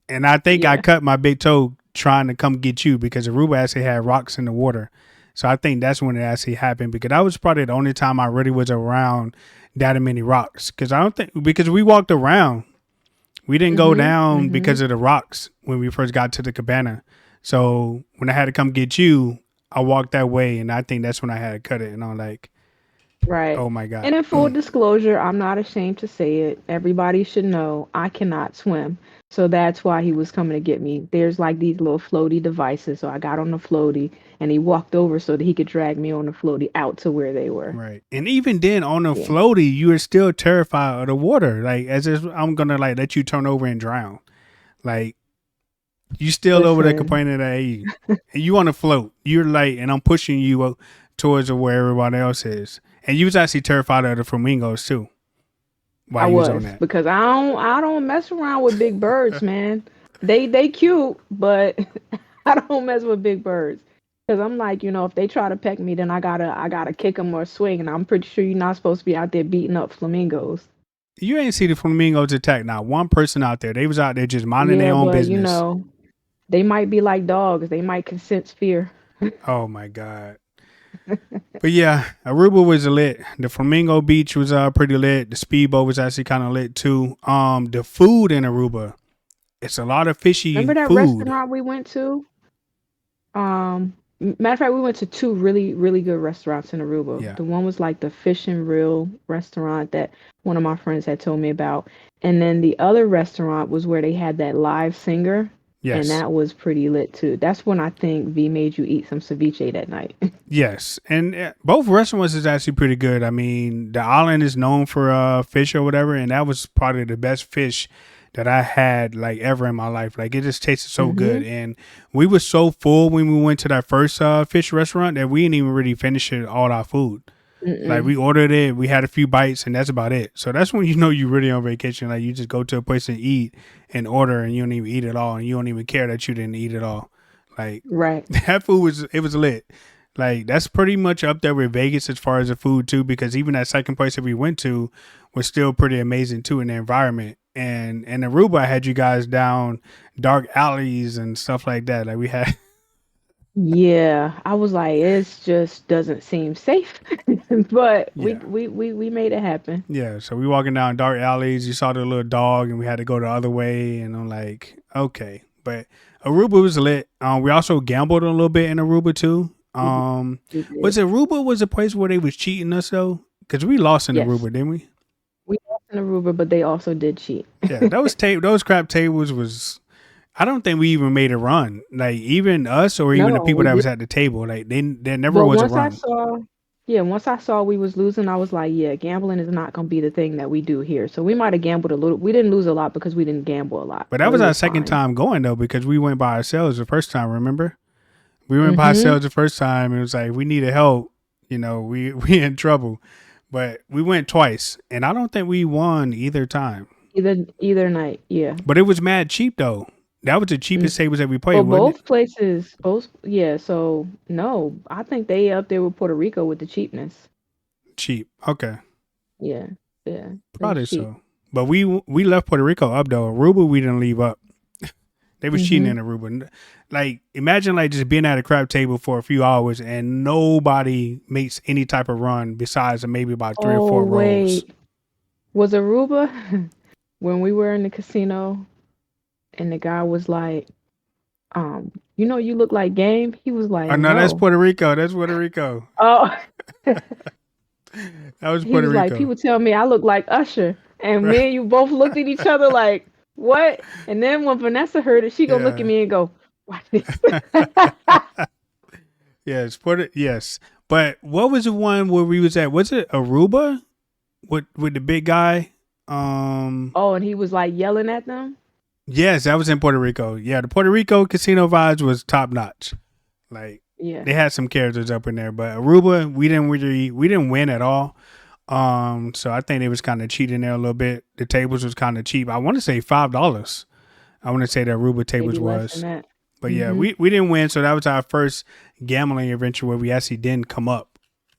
And I think I
Yeah.
cut my big toe trying to come get you because Aruba actually had rocks in the water. So I think that's when it actually happened because that was probably the only time I really was around that many rocks. Because I don't think because we walked around, we didn't go
Mhm.
down because
Mhm.
of the rocks when we first got to the cabana. So when I had to come get you, I walked that way, and I think that's when I had to cut it. And I'm like,
Right.
oh my god,
And in full disclosure, I'm not ashamed to say it. Everybody should know I cannot swim. So that's why he was coming to get me. There's like these little floaty devices. So I got on the floaty and he walked over so that he could drag me on the floaty out to where they were.
right? And even then, on the
Yeah.
floaty, you are still terrified of the water. Like as if I'm gonna like let you turn over and drown. Like you still over there
Listen,
complaining that hey, you on the float. You're like, and I'm pushing you towards where everybody else is. And you was actually terrified of the flamingos too
I
while you was on
was
that.
because I don't mess around with big birds, man. They cute, but I don't mess with big birds. Cause I'm like, if they try to peck me, then I gotta kick them or swing, and I'm pretty sure you're not supposed to be out there beating up flamingos.
You ain't see the flamingos attack not one person out there. They was out there just minding their
Yeah,
own
but
business.
they might be like dogs. They might sense fear.
Oh my god. But yeah, Aruba was lit. The Flamingo Beach was pretty lit. The speedboat was actually kind of lit too. The food in Aruba, it's a lot of fishy
Remember that
food.
restaurant we went to? Matter of fact, we went to two really, really good restaurants in Aruba.
Yeah.
The one was like the Fish and Real restaurant that one of my friends had told me about. And then the other restaurant was where they had that live singer. And
Yes.
that was pretty lit too. That's when I think V made you eat some ceviche that night.
Yes, and both restaurants is actually pretty good. I mean, the island is known for fish or whatever, and that was probably the best fish that I had like ever in my life. Like it just tasted so good,
Mm-hmm.
and we were so full when we went to that first fish restaurant that we didn't even really finish it all our food. Like
Mm-mm.
we ordered it, we had a few bites, and that's about it. So that's when you know you're really on vacation. Like you just go to a place and eat and order, and you don't even eat it all, and you don't even care that you didn't eat it all. Like
Right.
that food was it was lit. Like that's pretty much up there with Vegas as far as the food too, because even that second place that we went to was still pretty amazing too in the environment. And in Aruba, I had you guys down dark alleys and stuff like that. Like we had,
Yeah, I was like, it just doesn't seem safe, but we
yeah,
we we we made it happen.
yeah. So we walking down dark alleys. You saw the little dog, and we had to go the other way. And I'm like, okay, but Aruba was lit. We also gambled a little bit in Aruba too.
We did. We
Was
did.
Aruba was a place where they was cheating us though? Because we lost in
Yes,
Aruba, didn't we?
we lost in Aruba, but they also did cheat.
Yeah, those crap tables was. I don't think we even made a run. Like even us or even the
No,
people
we
that
did.
was at the table, like they there never
But
was a
once I
run.
saw, yeah, once I saw we was losing, I was like, yeah, gambling is not gonna be the thing that we do here. So we might have gambled a little. We didn't lose a lot because we didn't gamble a lot,
But that
so it
was our
was
second
fine.
time going though because we went by ourselves the first time. Remember, we went by
Mm-hmm.
ourselves the first time. And it was like we needed help. You know, we we in trouble. But we went twice, and I don't think we won either time.
Either night, yeah.
But it was mad cheap though. That was the
Mm.
cheapest tables that we played,
Well,
wasn't it?
both places, both, yeah. So no, I think they up there with Puerto Rico with the cheapness.
Cheap. Okay.
Yeah, yeah, it was
Probably
cheap.
so. But we left Puerto Rico up though. Aruba we didn't leave up. They was cheating
Mm-hmm.
in Aruba. Like imagine like just being at a crab table for a few hours and nobody makes any type of run besides maybe about three or
Oh
four rolls.
wait, was Aruba when we were in the casino and the guy was like, you look like game. He was
Oh
like,
no, that's
no.
Puerto Rico. That's Puerto Rico.
Oh,
That was
he
Puerto
was like,
Rico.
people tell me I look like Usher, and
Right.
me and you both looked at each other like, what? And then when Vanessa heard it, she gonna look at
Yeah.
me and go, watch this.
Yes, Puerto yes. But what was the one where we was at? Was it Aruba? With the big guy? Um
Oh, and he was like yelling at them.
yes, that was in Puerto Rico. Yeah, the Puerto Rico casino vibes was top notch. Like
Yeah,
they had some characters up in there, but Aruba we didn't win at all. So I think they was kind of cheating there a little bit. The tables was kind of cheap. I want to say $5. I want to say that Aruba tables
maybe less than
was,
that.
but yeah,
Mhm.
we didn't win. So that was our first gambling adventure where we actually didn't come up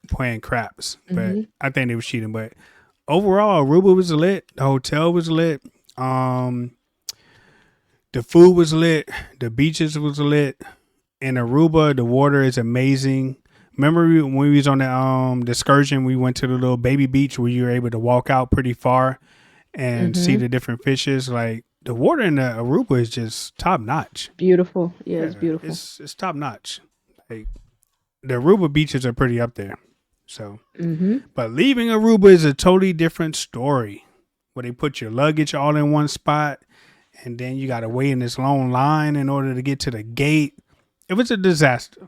playing craps. But
Mhm.
I think they was cheating. But overall, Aruba was lit. The hotel was lit. Um, the food was lit. The beaches was lit. In Aruba, the water is amazing. Remember when we was on the excursion, we went to the little baby beach where you were able to walk out pretty far and see
Mhm.
the different fishes. Like the water in the Aruba is just top notch.
Beautiful. Yeah, it's
Yeah,
beautiful.
it's top notch. Like the Aruba beaches are pretty up there. So,
Mhm.
but leaving Aruba is a totally different story. Where they put your luggage all in one spot, and then you got to wait in this long line in order to get to the gate. It was a disaster.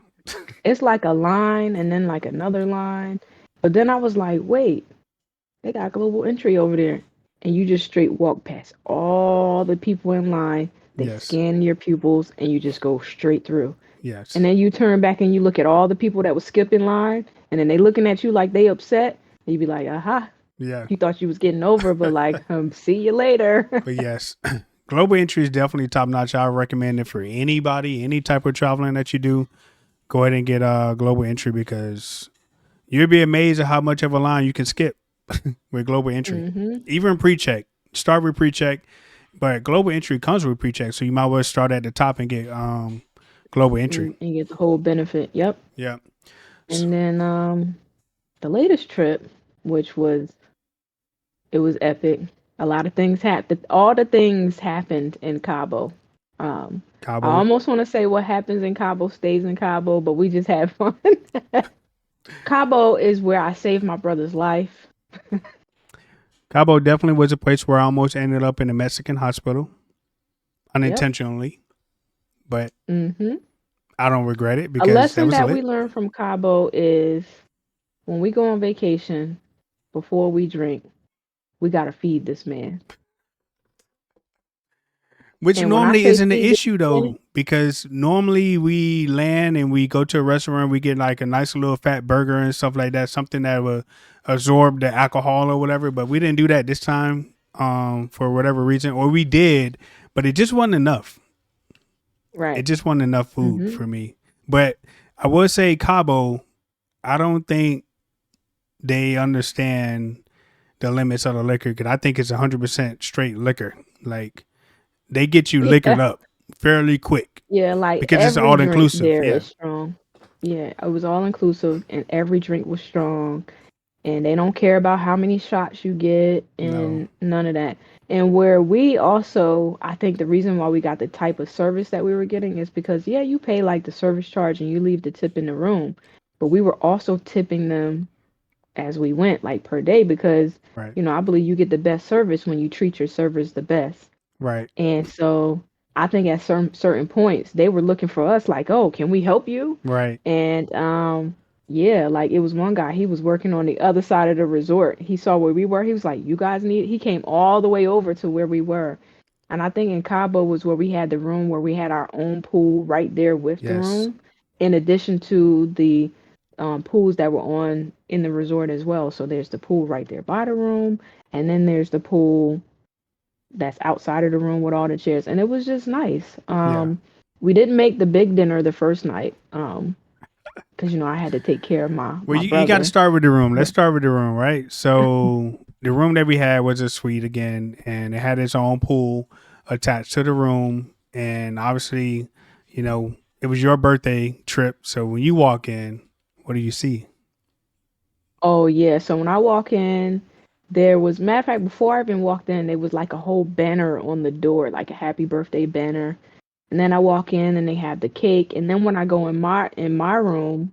It's like a line and then like another line. But then I was like, wait, they got global entry over there. And you just straight walk past all the people in line. They
Yes,
scan your pupils and you just go straight through. And
yes,
then you turn back and you look at all the people that was skipping line and then they looking at you like they upset. And you be like, aha,
yeah.
you thought you was getting over, but like, see you later.
But yes, global entry is definitely top notch. I recommend it for anybody, any type of traveling that you do. Go ahead and get global entry because you'll be amazed at how much of a line you can skip with global entry.
hmm
Even pre-check, start with pre-check, but global entry comes with pre-check, so you might well start at the top and get global entry.
And you get the whole benefit. Yep.
Yeah.
And then the latest trip, which was it was epic. A lot of things happened. All the things happened in Cabo. Um, I
Cabo.
almost want to say what happens in Cabo stays in Cabo, but we just had fun. Cabo is where I saved my brother's life.
Cabo definitely was a place where I almost ended up in a Mexican hospital
Yep.
unintentionally, but
Hmm.
I don't regret it
A
because that
lesson
was
that we
lit.
learned from Cabo is when we go on vacation, before we drink, we gotta feed this man.
Which
And when I
normally
say
isn't an
feed this
issue
man,
though, because normally we land and we go to a restaurant, we get like a nice little fat burger and stuff like that, something that will absorb the alcohol or whatever. But we didn't do that this time, for whatever reason, or we did, but it just wasn't enough. It
right?
just wasn't enough food
Hmm.
for me. But I will say Cabo, I don't think they understand the limits of the liquor because I think it's 100% straight liquor. Like they get you liquored
Yeah,
up fairly quick
yeah. Like
because it's
every
all
drink
inclusive.
there
Yeah.
is strong. Yeah, it was all inclusive, and every drink was strong. And they don't care about how many shots you get
No.
and none of that. And where we also, I think the reason why we got the type of service that we were getting is because, yeah, you pay like the service charge and you leave the tip in the room, but we were also tipping them as we went, like per day, because,
Right.
I believe you get the best service when you treat your servers the best.
Right.
And so I think at certain points they were looking for us like, "Oh, can we help you?"
Right.
And yeah, like it was one guy, he was working on the other side of the resort. He saw where we were. He was like, "You guys need." He came all the way over to where we were. And I think in Cabo was where we had the room where we had our own pool right there with the
Yes.
room, in addition to the pools that were on in the resort as well. So there's the pool right there by the room, and then there's the pool that's outside of the room with all the chairs, and it was just nice.
Yeah.
We didn't make the big dinner the first night, because I had to take care of my
Well,
my
you got to
brother.
start with the room. Let's
But
start with the room, right? So the room that we had was a suite again, and it had its own pool attached to the room. And obviously, it was your birthday trip. So when you walk in, what do you see?
oh yeah, so when I walk in, there was matter of fact before I even walked in, there was like a whole banner on the door, like a happy birthday banner. And then I walk in and they have the cake. And then when I go in my room,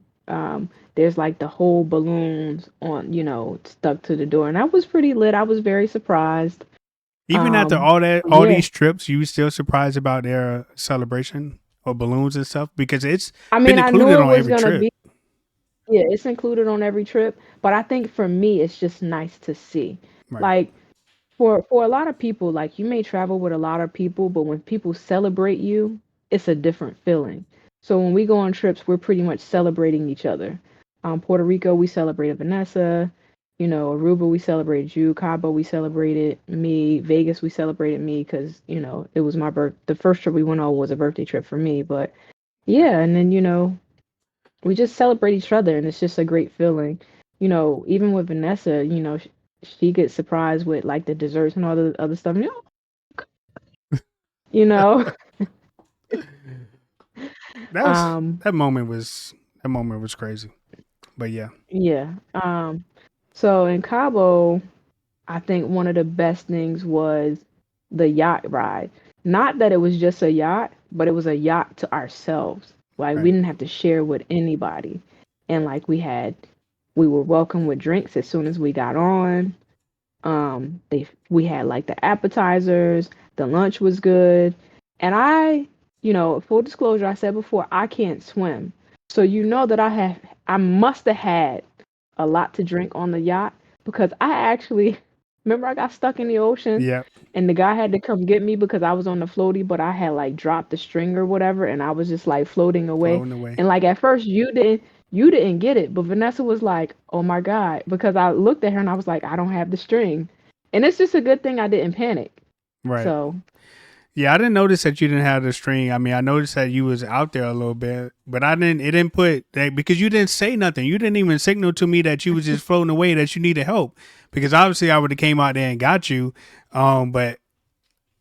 there's like the whole balloons on, stuck to the door. And that was pretty lit. I was very surprised.
Even after
Um,
all that,
but
all
yeah,
these trips, you still surprised about their celebration or balloons and stuff because it's
I
been
mean, I knew
included
it
on
was
every
gonna
trip.
be, yeah, it's included on every trip. But I think for me, it's just nice to see.
Right.
Like for a lot of people, like you may travel with a lot of people, but when people celebrate you, it's a different feeling. So when we go on trips, we're pretty much celebrating each other. Puerto Rico, we celebrated Vanessa. Aruba, we celebrated you. Cabo, we celebrated me. Vegas, we celebrated me because it was my birth. The first trip we went on was a birthday trip for me. But yeah, and then we just celebrate each other, and it's just a great feeling. Even with Vanessa, she gets surprised with like the desserts and all the other stuff. You know.
That was
um,
that moment was crazy. But yeah.
yeah. So in Cabo, I think one of the best things was the yacht ride. Not that it was just a yacht, but it was a yacht to ourselves. Like we
Right.
didn't have to share with anybody, and like we were welcome with drinks as soon as we got on. We had like the appetizers, the lunch was good. And full disclosure, I said before, I can't swim. So that I must have had a lot to drink on the yacht, because I actually remember I got stuck in the ocean
Yeah.
and the guy had to come get me because I was on the floaty, but I had like dropped the string or whatever, and I was just like floating away.
Floating away.
And like at first you didn't get it, but Vanessa was like, "Oh my God," because I looked at her and I was like, "I don't have the string." And it's just a good thing I didn't panic.
Right.
So,
Yeah, I didn't notice that you didn't have the string. I mean, I noticed that you was out there a little bit, but I didn't. It didn't put that because you didn't say nothing. You didn't even signal to me that you was just floating away that you needed help. Because obviously, I would have came out there and got you. But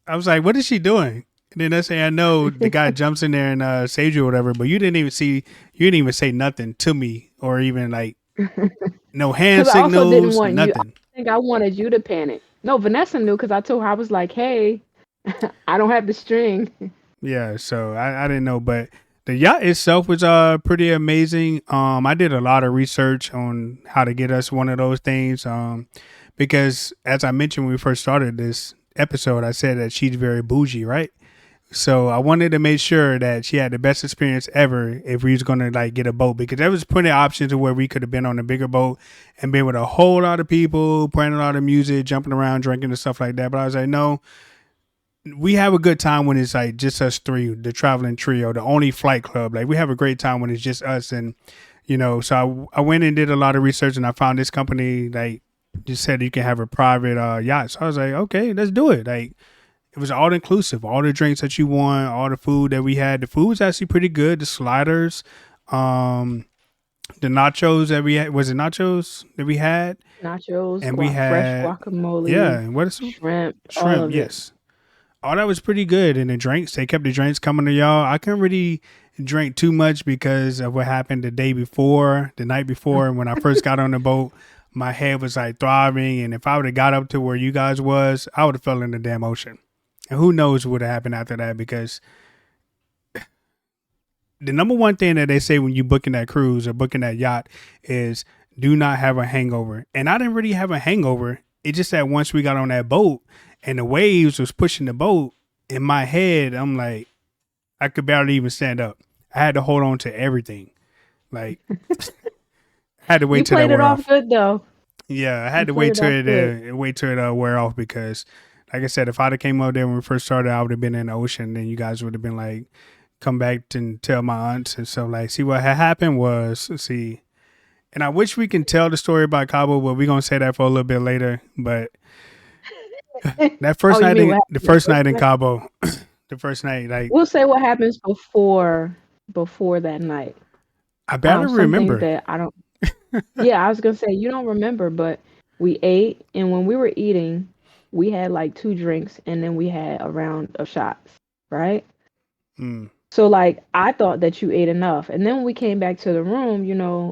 I was like, "What is she doing?" And then I say, "I know the guy jumps in there and saves you or whatever." But you didn't even see. You didn't even say nothing to me or even like no hand
because I also didn't
signals,
want you, I
nothing.
think I wanted you to panic. No, Vanessa knew because I told her, I was like, "Hey, I don't have the string."
Yeah, so I didn't know, but the yacht itself was pretty amazing. I did a lot of research on how to get us one of those things. Because as I mentioned when we first started this episode, I said that she's very bougie, right? So I wanted to make sure that she had the best experience ever if we was gonna like get a boat, because there was plenty of options of where we could have been on a bigger boat and been with a whole lot of people, playing a lot of music, jumping around, drinking and stuff like that. But I was like, no, we have a good time when it's like just us three, the traveling trio, the only flight club. Like we have a great time when it's just us, and So I went and did a lot of research, and I found this company like just said you can have a private yacht. So I was like, okay, let's do it. Like it was all inclusive, all the drinks that you want, all the food that we had. The food was actually pretty good. The sliders, um, the nachos that we had, was it nachos that we had,
Nachos,
and we
fresh
had yeah,
guacamole,
and what is
shrimp, all
shrimp?
of it.
Yes, all that was pretty good. And the drinks, they kept the drinks coming to y'all. I couldn't really drink too much because of what happened the day before, the night before. And when I first got on the boat, my head was like throbbing. And if I would have got up to where you guys was, I would have fell in the damn ocean. And who knows what would have happened after that, because the number one thing that they say when you booking that cruise or booking that yacht is do not have a hangover. And I didn't really have a hangover. It's just that once we got on that boat and the waves was pushing the boat, in my head, I'm like, I could barely even stand up. I had to hold on to everything. Like, I had to
You
wait till that
played it
wear
off
off.
good though.
Yeah, I
You
had to
played
wait
it off
till
good.
it wear off, because, like I said, if I'd have came up there when we first started, I would have been in the ocean. Then you guys would have been like, come back and tell my aunts and so like, see what had happened was, see, and I wish we can tell the story about Cabo, but we're gonna say that for a little bit later. But that
Oh,
first
you
night
mean what
in
happened
the
the
first
first
night in
night?
Cabo, the first night, like
We'll say what happens before that night.
I barely
Some things
remember.
that I don't. Yeah, I was gonna say you don't remember, but we ate, and when we were eating, we had like two drinks, and then we had a round of shots, right?
Mm,
So like I thought that you ate enough, and then when we came back to the room,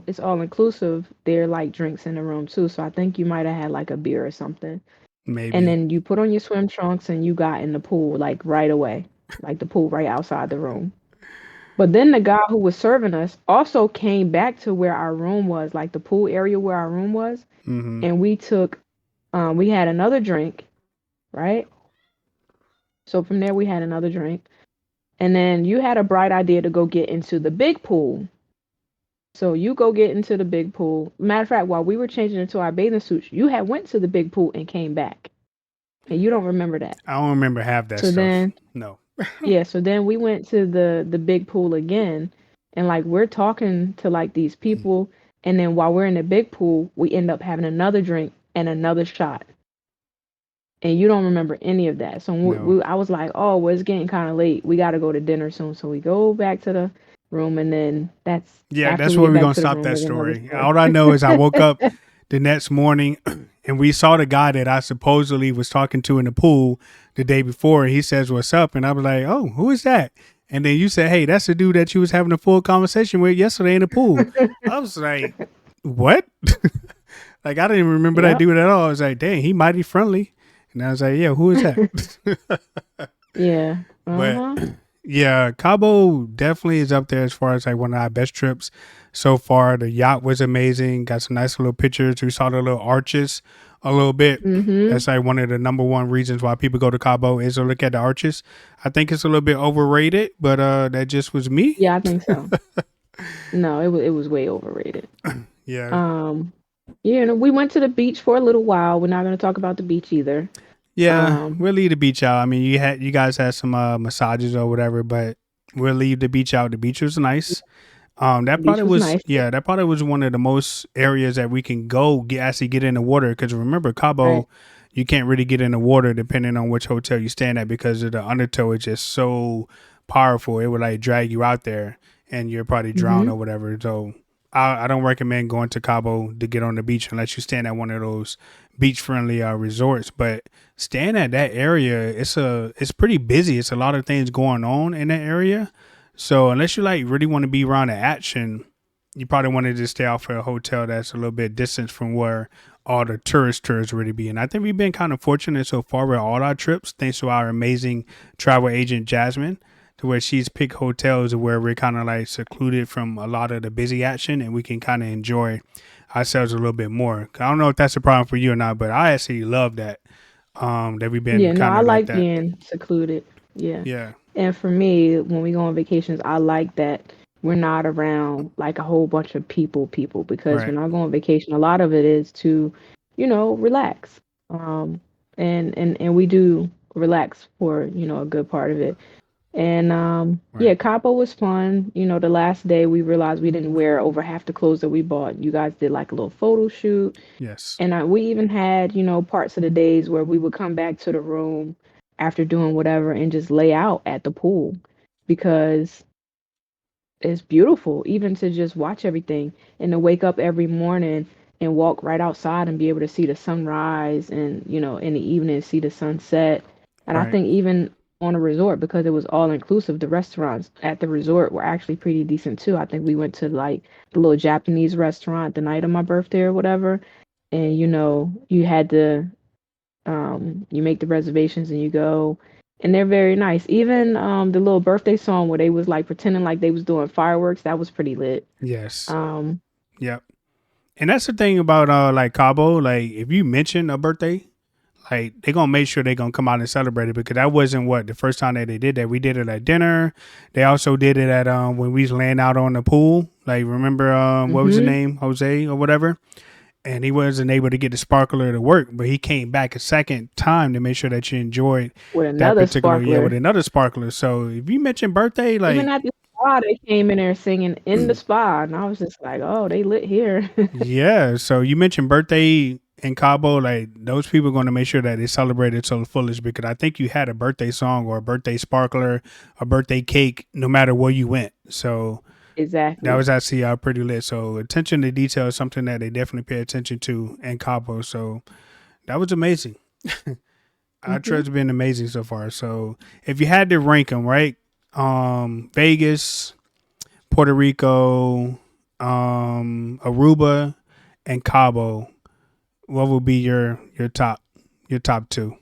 it's all inclusive. There are like drinks in the room too, so I think you might have had like a beer or something. And
maybe.
then you put on your swim trunks and you got in the pool like right away, like the pool right outside the room. But then the guy who was serving us also came back to where our room was, like the pool area where our room was,
Mm-hmm.
and we had another drink, right? So from there we had another drink, and then you had a bright idea to go get into the big pool. So you go get into the big pool. Matter of fact, while we were changing into our bathing suits, you had went to the big pool and came back, and you don't remember that.
I don't remember half that
So
stuff.
then
No.
Yeah, so then we went to the big pool again, and like we're talking to like these people, and then while we're in the big pool, we end up having another drink and another shot, and you don't remember any of that. So
No.
I was like, oh, well, it's getting kind of late. We got to go to dinner soon. So we go back to the room, and then that's
Yeah,
after
that's
we
where
get
we're
back
gonna
to the
stop
room
that
is another
story.
story.
All I know is I woke up the next morning and we saw the guy that I supposedly was talking to in the pool the day before. And he says, "What's up?" And I was like, "Oh, who is that?" And then you said, "Hey, that's the dude that you was having a full conversation with yesterday in the pool." I was like, "What?" Like I didn't remember that
Yep.
dude at all. I was like, "Dang, he mighty friendly." And I was like, "Yeah, who is that?"
Yeah.
But
Uh-huh.
yeah, Cabo definitely is up there as far as like one of our best trips so far. The yacht was amazing. Got some nice little pictures. We saw the little arches a little bit.
Mm-hmm.
That's like one of the number one reasons why people go to Cabo is to look at the arches. I think it's a little bit overrated, but that just was me.
Yeah, I think so. No, it was way overrated.
Yeah.
Um, we went to the beach for a little while. We're not going to talk about the beach either.
Yeah,
Um,
we'll leave the beach out. I mean, you guys had some massages or whatever, but we'll leave the beach out. The beach was nice.
the beach was nice.
That probably was one of the most areas that we can go actually get in the water. Because remember,
Right.
Cabo, you can't really get in the water depending on which hotel you stand at because of the undertow is just so powerful. It would like drag you out there and you're probably drown
Mm-hmm.
or whatever. So I don't recommend going to Cabo to get on the beach unless you stand at one of those beach friendly resorts. But staying at that area, it's pretty busy. It's a lot of things going on in that area, so unless you like really want to be around the action, you probably want to just stay out for a hotel that's a little bit distant from where all the tourists really be. And I think we've been kind of fortunate so far with all our trips, thanks to our amazing travel agent Jasmine. to where she's picked hotels where we're kind of like secluded from a lot of the busy action and we can kind of enjoy ourselves a little bit more. I don't know if that's a problem for you or not, but I actually love that. That we've been
Yeah, no,
kind
I
of like
like
that.
being secluded. Yeah.
Yeah.
And for me, when we go on vacations, I like that we're not around like a whole bunch of people, because
Right.
when I go on vacation, a lot of it is to, relax. Um, and we do relax for, a good part of it. And yeah,
Right.
Cabo was fun. The last day we realized we didn't wear over half the clothes that we bought. You guys did like a little photo shoot.
Yes.
And we even had, parts of the days where we would come back to the room after doing whatever and just lay out at the pool because it's beautiful, even to just watch everything and to wake up every morning and walk right outside and be able to see the sunrise and, in the evening see the sunset. And I
Right.
think even on a resort, because it was all inclusive, the restaurants at the resort were actually pretty decent too. I think we went to like the little Japanese restaurant the night of my birthday or whatever, and you had to you make the reservations and you go, and they're very nice. Even the little birthday song where they was like pretending like they was doing fireworks, that was pretty lit.
Yes.
um
Yep. And that's the thing about like Cabo. Like if you mention a birthday, like they gonna make sure they gonna come out and celebrate it because that wasn't what the first time that they did that. We did it at dinner. They also did it at when we was laying out on the pool. Like remember what was his
mhm
name, Jose or whatever, and he wasn't able to get the sparkler to work, but he came back a second time to make sure that you enjoyed
with
that
another
particular with
sparkler.
another sparkler. So if you mention birthday,
Even
like
at the spa, they came in there singing in the spa, and I was just like, oh, they lit here.
yeah, so you mentioned birthday in Cabo, like those people are going to make sure that they celebrate it to the fullest because I think you had a birthday song or a birthday sparkler, a birthday cake, no matter where you went. So that
Exactly.
was actually pretty lit. So attention to detail is something that they definitely pay attention to in Cabo. So that was amazing. Our
Mhm.
trip's been amazing so far. So if you had to rank them, right? Vegas, Puerto Rico, Aruba, and Cabo. What would be your top two?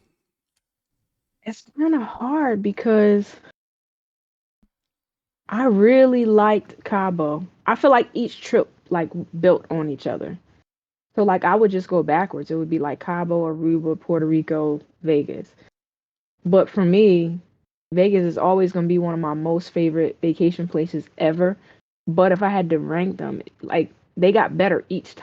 It's kind of hard because I really liked Cabo. I feel like each trip like built on each other. So like I would just go backwards. It would be like Cabo, Aruba, Puerto Rico, Vegas. But for me, Vegas is always going to be one of my most favorite vacation places ever. But if I had to rank them, like they got better each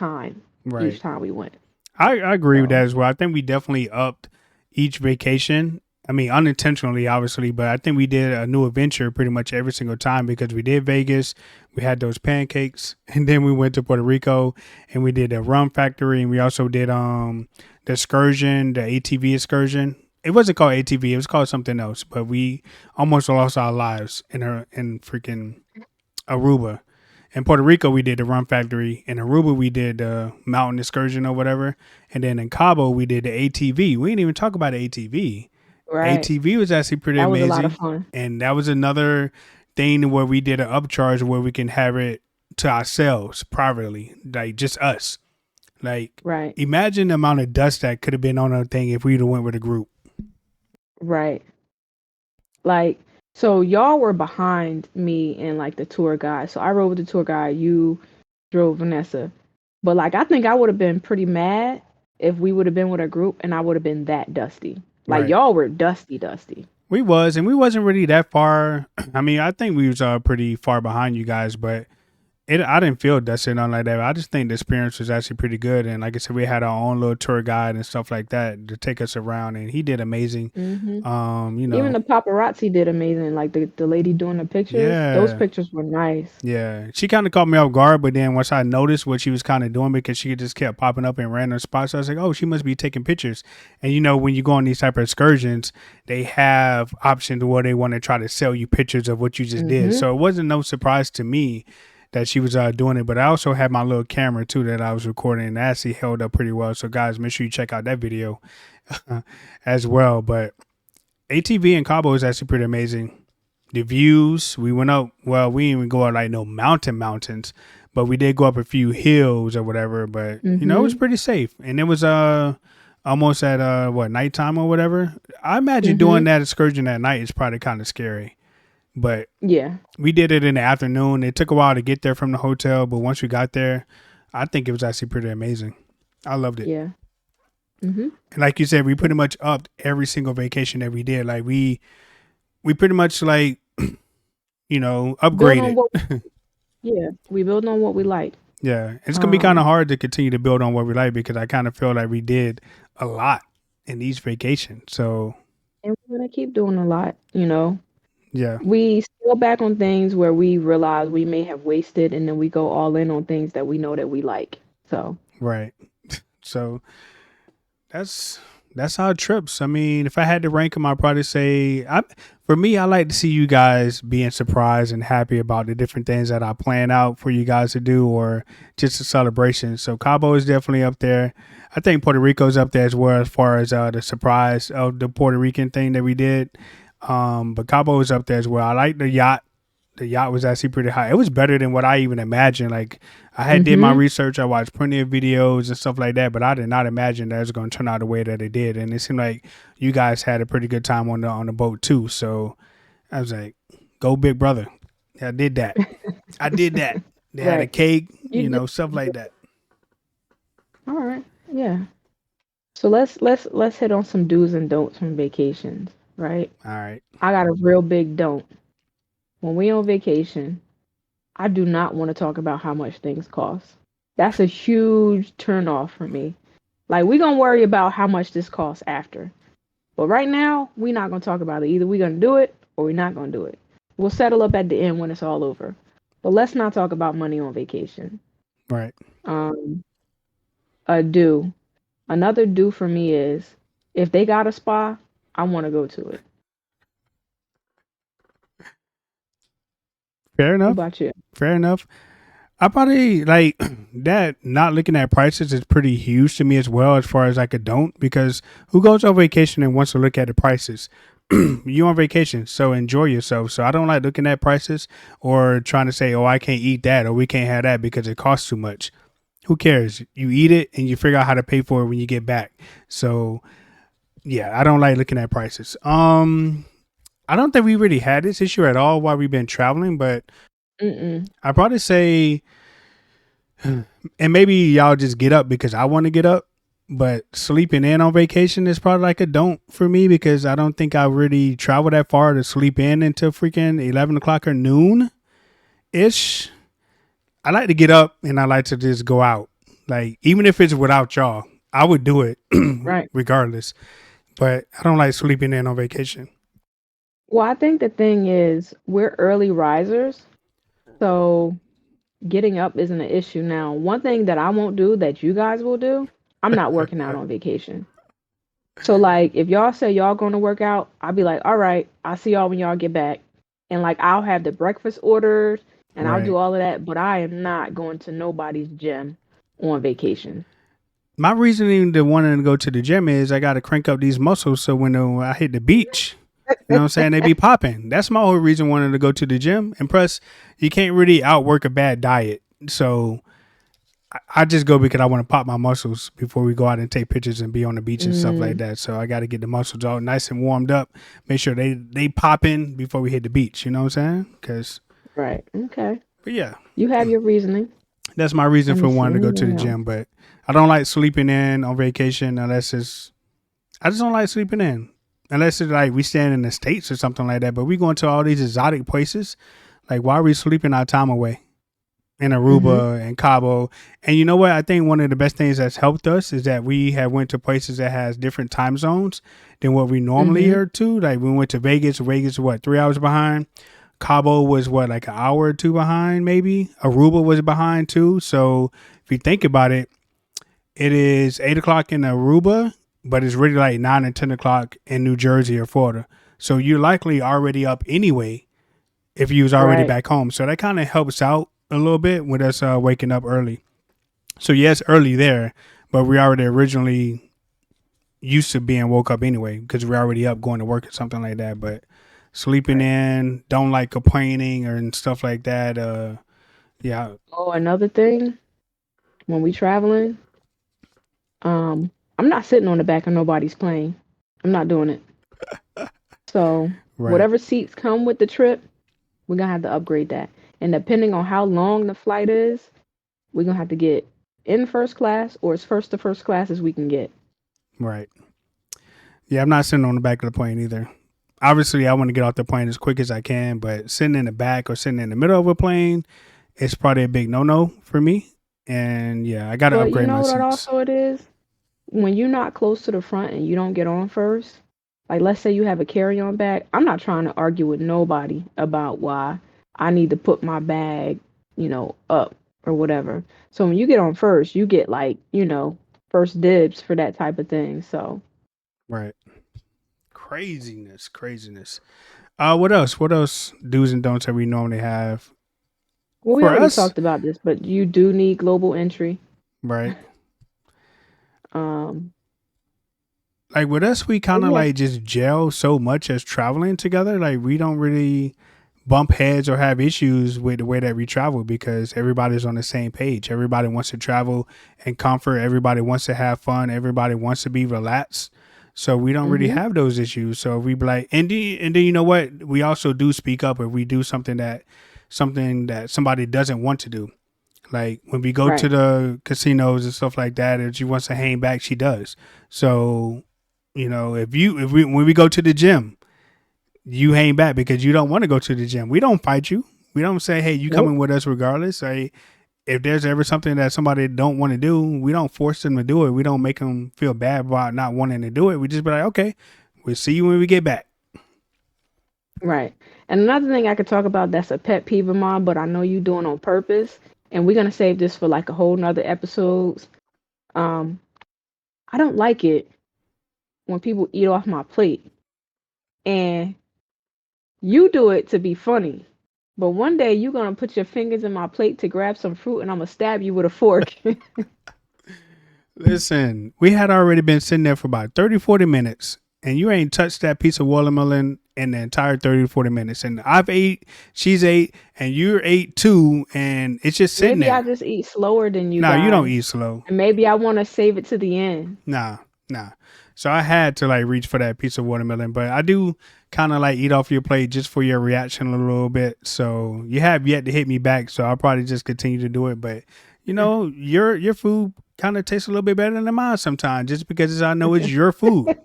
Right.
time we went.
I agree with that
So,
as well. I think we definitely upped each vacation. I mean, unintentionally, obviously, but I think we did a new adventure pretty much every single time because we did Vegas, we had those pancakes, and then we went to Puerto Rico and we did the rum factory, and we also did the excursion, the ATV excursion. It wasn't called ATV; it was called something else. But we almost lost our lives in freaking Aruba. In Puerto Rico, we did the Rum Factory. In Aruba, we did the mountain excursion or whatever. And then in Cabo, we did the ATV. We didn't even talk about the ATV.
right.
ATV was actually pretty
That was a lot of
amazing.
fun.
And that was another thing where we did an upcharge where we can have it to ourselves privately, like just us. Like,
Right.
imagine the amount of dust that could have been on a thing if we'd have went with a group.
Right. Like, so y'all were behind me and like the tour guide. So I rode with the tour guide, you drove Vanessa. But like I think I would have been pretty mad if we would have been with a group and I would have been that dusty. Like
Right.
y'all were dusty, dusty.
We was, and we wasn't really that far. I mean, I think we was pretty far behind you guys, but I didn't feel dusty or nothing like that. I just think the experience was actually pretty good. And like I said, we had our own little tour guide and stuff like that to take us around, and he did amazing.
Hmm.
You
Even
know,
the paparazzi did amazing. Like the lady doing the pictures, those
yeah,
pictures were nice.
yeah. She kind of caught me off guard, but then once I noticed what she was kind of doing because she just kept popping up in random spots, I was like, oh, she must be taking pictures. And you know, when you go on these type of excursions, they have options where they want to try to sell you pictures of what you just did.
Hmm.
So it wasn't no surprise to me that she was doing it. But I also had my little camera too that I was recording, and that actually held up pretty well. So guys, make sure you check out that video as well. But ATV in Cabo is actually pretty amazing. The views, we went up. Well, we didn't even go up like no mountains, but we did go up a few hills or whatever. But you know, it was
Hmm.
pretty safe, and it was almost at what nighttime or whatever. I imagine doing
Hmm.
that excursion at night is probably kind of scary but
Yeah.
we did it in the afternoon. It took a while to get there from the hotel, but once we got there, I think it was actually pretty amazing. I loved it.
Yeah. Mhm.
And like you said, we
Yeah.
pretty much upped every single vacation that we did. Like we pretty much like
Build on
upgraded.
what. Yeah. We build on what we like.
Yeah, it's gonna be kind of
Um,
hard to continue to build on what we like because I kind of feel like we did a lot in each vacation. So
and we're gonna keep doing a lot.
yeah,
We scale back on things where we realize we may have wasted, and then we go all in on things that we know that we like. So.
right. So that's that's our trips. I mean, if I had to rank them, I'd probably say, for me, I like to see you guys being surprised and happy about the different things that I plan out for you guys to do, or just a celebration. So Cabo is definitely up there. I think Puerto Rico's up there as far as the surprise of the Puerto Rican thing that we did. But Cabo is up there as well. I like the yacht. The yacht was actually pretty high. It was better than what I even imagined. Like I had did my
Mhm.
research. I watched plenty of videos and stuff like that, but I did not imagine that it was going to turn out the way that it did. And it seemed like you guys had a pretty good time on the boat too. So I was like, "Go, big brother!" I did that. I did that. They had a
Right.
cake,
You did.
stuff like that.
All right. Yeah. So let's hit on some do's and don'ts from vacations, right?
All right,
I got a real big don't. When we on vacation, I do not want to talk about how much things cost. That's a huge turn off for me. Like we gonna worry about how much this costs after. But right now, we not gonna talk about it. Either we gonna do it or we not gonna do it. We'll settle up at the end when it's all over. But let's not talk about money on vacation.
right.
Um, a do. Another do for me is if they got a spa, I want to go to it.
Fair
What
enough.
about you?
Fair enough. I probably like that. Not looking at prices is pretty huge to me as well, as far as like a don't, because who goes on vacation and wants to look at the prices? You on vacation, so enjoy yourself. So I don't like looking at prices or trying to say, oh, I can't eat that or we can't have that because it costs too much. Who cares? You eat it and you figure out how to pay for it when you get back. So yeah, I don't like looking at prices. I don't think we really had this issue at all while we've been traveling, but
Mm-mm.
I probably say, and maybe y'all just get up because I want to get up. But sleeping in on vacation is probably like a don't for me because I don't think I really travel that far to sleep in until freaking 11 o'clock or noon ish. I like to get up and I like to just go out. Like even if it's without y'all, I would do it
Right.
regardless. But I don't like sleeping in on vacation.
Well, I think the thing is we're early risers, so getting up isn't an issue now. One thing that I won't do that you guys will do, I'm not working out on vacation. So like if y'all say y'all going to work out, I'll be like, "All right, I'll see y'all when y'all get back." And like I'll have the breakfast ordered and I'll do
Right.
all of that, but I am not going to nobody's gym on vacation.
My reasoning to wanting to go to the gym is I got to crank up these muscles so when I hit the beach, you know what I'm saying, they be popping. That's my whole reason wanting to go to the gym. And plus, you can't really outwork a bad diet. So I just go because I want to pop my muscles before we go out and take pictures and be on the beach and stuff like
Mm,
that. So I got to get the muscles all nice and warmed up. Make sure they pop in before we hit the beach. You know what I'm saying? Because,
right. Okay.
but yeah,
You have your reasoning.
that's my reason
Let
for
me see
wanting to go to the
anything else.
gym. But I don't like sleeping in on vacation unless it's I just don't like sleeping in unless it's like we stand in the states or something like that. But we going to all these exotic places. Like, why are we sleeping our time away in
Mhm.
Aruba and Cabo? And you know what? I think one of the best things that's helped us is that we have went to places that has different time zones than what we normally
Mhm.
are to. Like we went to Vegas. Vegas, what, 3 hours behind? Cabo was what, like an hour or two behind, maybe. Aruba was behind too. So if you think about it, it is 8 o'clock in Aruba, but it's really like 9 or 10 o'clock in New Jersey or Florida. So you're likely already up anyway if you was already
Right.
back home. So that kind of helps out a little bit with us waking up early. So yes, early there, but we already originally used to being woke up anyway because we're already up going to work or something like that. But sleeping
Right.
in, don't like complaining or and stuff like that. Yeah,
Oh, another thing, when we traveling, I'm not sitting on the back of nobody's plane. I'm not doing it. So
right,
whatever seats come with the trip, We're gonna have to upgrade that. And depending on how long the flight is, we're gonna have to get in first class or as first to first class as we can get.
Right. Yeah, I'm not sitting on the back of the plane either. Obviously, I want to get off the plane as quick as I can, but sitting in the back or sitting in the middle of a plane, it's probably a big no no for me. And yeah, I got to
But you
upgrade my
know what
seats.
also it is? When you're not close to the front and you don't get on first, like let's say you have a carry-on bag, I'm not trying to argue with nobody about why I need to put my bag, up or whatever. So when you get on first, you get like, first dibs for that type of thing. So,
Right. Craziness, craziness. What else? What else do's and don'ts that we normally have
well, we
for
already
us?
talked about this, but you do need global entry.
Right.
Um,
Like with us, we
but
kind of
yeah,
like just gel so much as traveling together. Like we don't really bump heads or have issues with the way that we travel because everybody's on the same page. Everybody wants to travel in comfort. Everybody wants to have fun. Everybody wants to be relaxed. So we don't really
mhm,
have those issues. So we be like, and then you know what? We also do speak up if we do something that somebody doesn't want to do. Like when we go to
right,
the casinos and stuff like that, if she wants to hang back, she does. So, if we when we go to the gym, you hang back because you don't want to go to the gym. We don't fight you. We don't say, "Hey, you
nope,
coming with us regardless." Say if there's ever something that somebody don't want to do, we don't force them to do it. We don't make them feel bad about not wanting to do it. We just be like, "Okay, we'll see you when we get back."
right. And another thing I could talk about that's a pet peeve of mine, but I know you doing on purpose, and we're gonna save this for like a whole nother episode. Um, I don't like it when people eat off my plate, and you do it to be funny. But one day you're gonna put your fingers in my plate to grab some fruit, and I'm gonna stab you with a fork.
Listen, we had already been sitting there for about 30, 40 minutes, and you ain't touched that piece of watermelon in the entire 30 to 40 minutes. And I've ate, she's ate, and you're ate too, and it's just sitting
Maybe I
there.
just eat slower than you
Now, you don't
guys,
eat slow.
and maybe I want to save it to the end.
Nah, nah. So I had to like reach for that piece of watermelon, but I do kind of like eat off your plate just for your reaction a little bit. So you have yet to hit me back, so I'll probably just continue to do it. But your food kind of tastes a little bit better than mine sometimes, just because I know it's your food,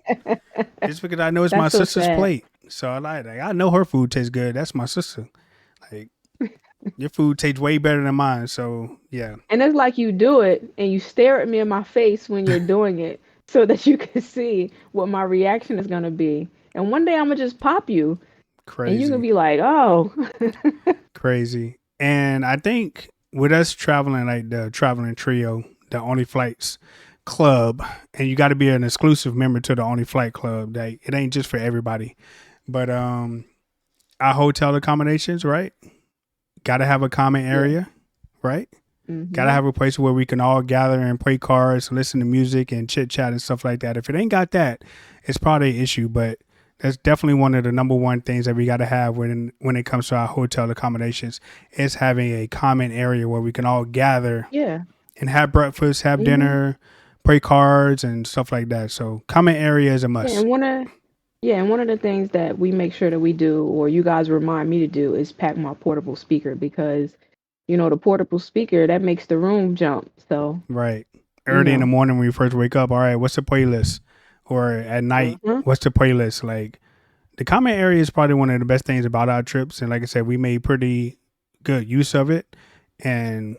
just because I know it's my
That's so
sister's
sad.
plate. So I know her food tastes good. That's my sister. Like your food tastes way better than mine. So yeah,
And it's like you do it and you stare at me in my face when you're doing it so that you can see what my reaction is going to be. And one day I'm going to just pop you and you can
crazy.
be like, oh,
Crazy. And I think with us traveling like the traveling trio, the Only Flights Club, and you got to be an exclusive member to the Only Flight Club. Like it ain't just for everybody. But our hotel accommodations, right? Got to have a common
yeah.
area, right? Got to
Hmm.
have a place where we can all gather and play cards, listen to music, and chit chat and stuff like that. If it ain't got that, it's probably an issue. But that's definitely one of the number one things that we got to have when it comes to our hotel accommodations is having a common area where we can all gather
Yeah.
and have breakfast, have
Hmm.
dinner, play cards, and stuff like that. So common area is a
Yeah.
must.
And one of the things that we make sure that we do, or you guys remind me to do, is pack my portable speaker because, the portable speaker that makes the room jump. So,
Right.
you
Early in the
know,
morning when you first wake up, all right, what's the playlist? Or at night,
uh-huh.
what's the playlist? Like the common area is probably one of the best things about our trips. And like I said, we made pretty good use of it. And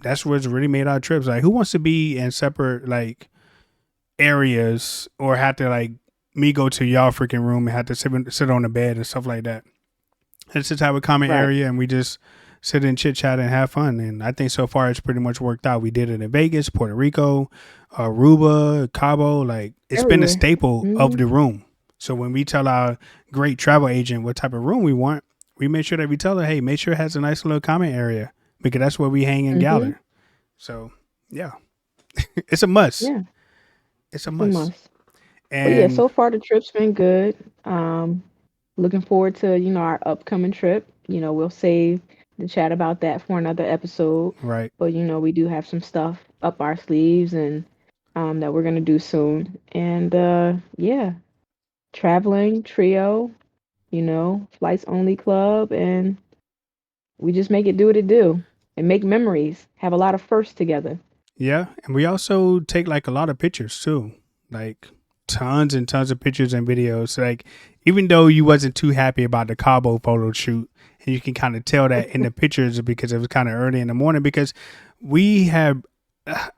that's what's really made our trips. Like who wants to be in separate like areas or have to like me go to y'all freaking room and have to sit on the bed and stuff like that. It's just have a common
Right.
area and we just sit and chit chat and have fun. And I think so far it's pretty much worked out. We did it in Vegas, Puerto Rico, Aruba, Cabo. Like it's been a
Everywhere.
staple of
Hmm.
the room. So when we tell our great travel agent what type of room we want, we make sure that we tell her, hey, make sure it has a nice little common area because that's where we hang and
Hmm.
gather. So yeah, it's a must.
Yeah.
It's a
It's a
must.
must. But yeah,
And
so far the trip's been good. Looking forward to, our upcoming trip. We'll save the chat about that for another episode.
right,
But we do have some stuff up our sleeves and that we're gonna do soon. And yeah, traveling trio, flights only club and We just make it do what it do and make memories. Have a lot of firsts together.
Yeah, and we also take like a lot of pictures too, like tons and tons of pictures and videos. Like even though you wasn't too happy about the Cabo photo shoot, and you can kind of tell that in the pictures because it was kind of early in the morning. Because we have,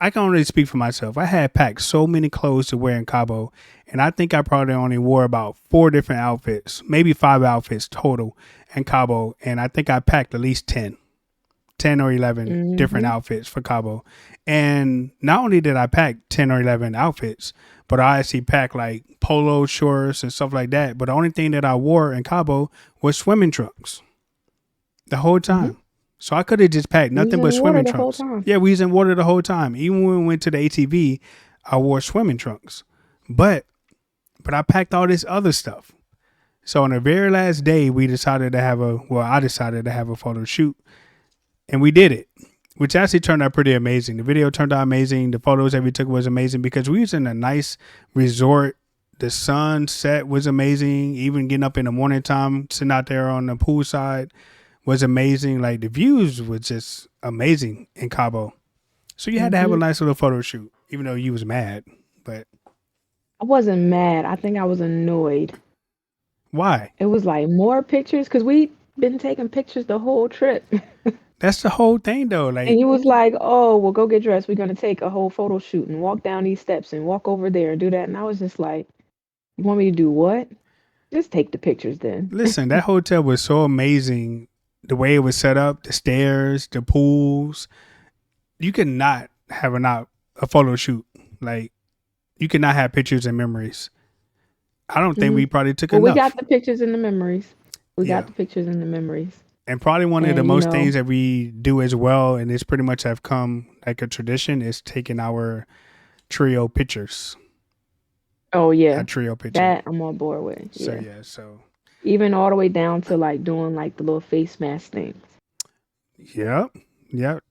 I can only speak for myself. I had packed so many clothes to wear in Cabo, and I think I probably only wore about 4 different outfits, maybe 5 outfits total in Cabo, and I think I packed at least 10 or 11 different
Hmm.
outfits for Cabo. And not only did I pack 10 or 11 outfits, but I actually packed like polo shorts and stuff like that. But the only thing that I wore in Cabo was swimming trunks the whole
Hmm.
time. So I could have just packed
We was
nothing
in
but
water
swimming
the whole
trunks.
time.
Yeah, we was in water the whole time. Even when we went to the ATV, I wore swimming trunks. But I packed all this other stuff. So on the very last day, we decided to have I decided to have a photo shoot, and we did it, which actually turned out pretty amazing. The video turned out amazing. The photos that we took was amazing because we was in a nice resort. The sunset was amazing. Even getting up in the morning time, sitting out there on the poolside was amazing. Like the views was just amazing in Cabo. So you had to have a
Hmm.
nice little photo shoot, even though you was mad. But
I wasn't mad. I think I was annoyed.
why?
It was like more pictures because we been taking pictures the whole trip.
That's the whole thing, though.
And
Like,
he was like, "Oh, well, go get dressed. We're gonna take a whole photo shoot and walk down these steps and walk over there and do that." And I was just like, "You want me to do what? Just take the pictures then."
listen, that hotel was so amazing. The way it was set up, the stairs, the pools, you could not have a photo shoot. Like you could not have pictures and memories. I don't think
Hmm.
we probably took
Well, we got
enough.
the pictures and the memories. We got
Yeah.
the pictures and the memories.
And probably one of the
And you
most
know,
things that we do as well, and it's pretty much have come like a tradition, is taking our trio pictures.
oh
A
yeah,
trio picture.
that I'm on board with.
So
Yeah,
yeah, so
even all the way down to like doing like the little face mask things.
yep, yep.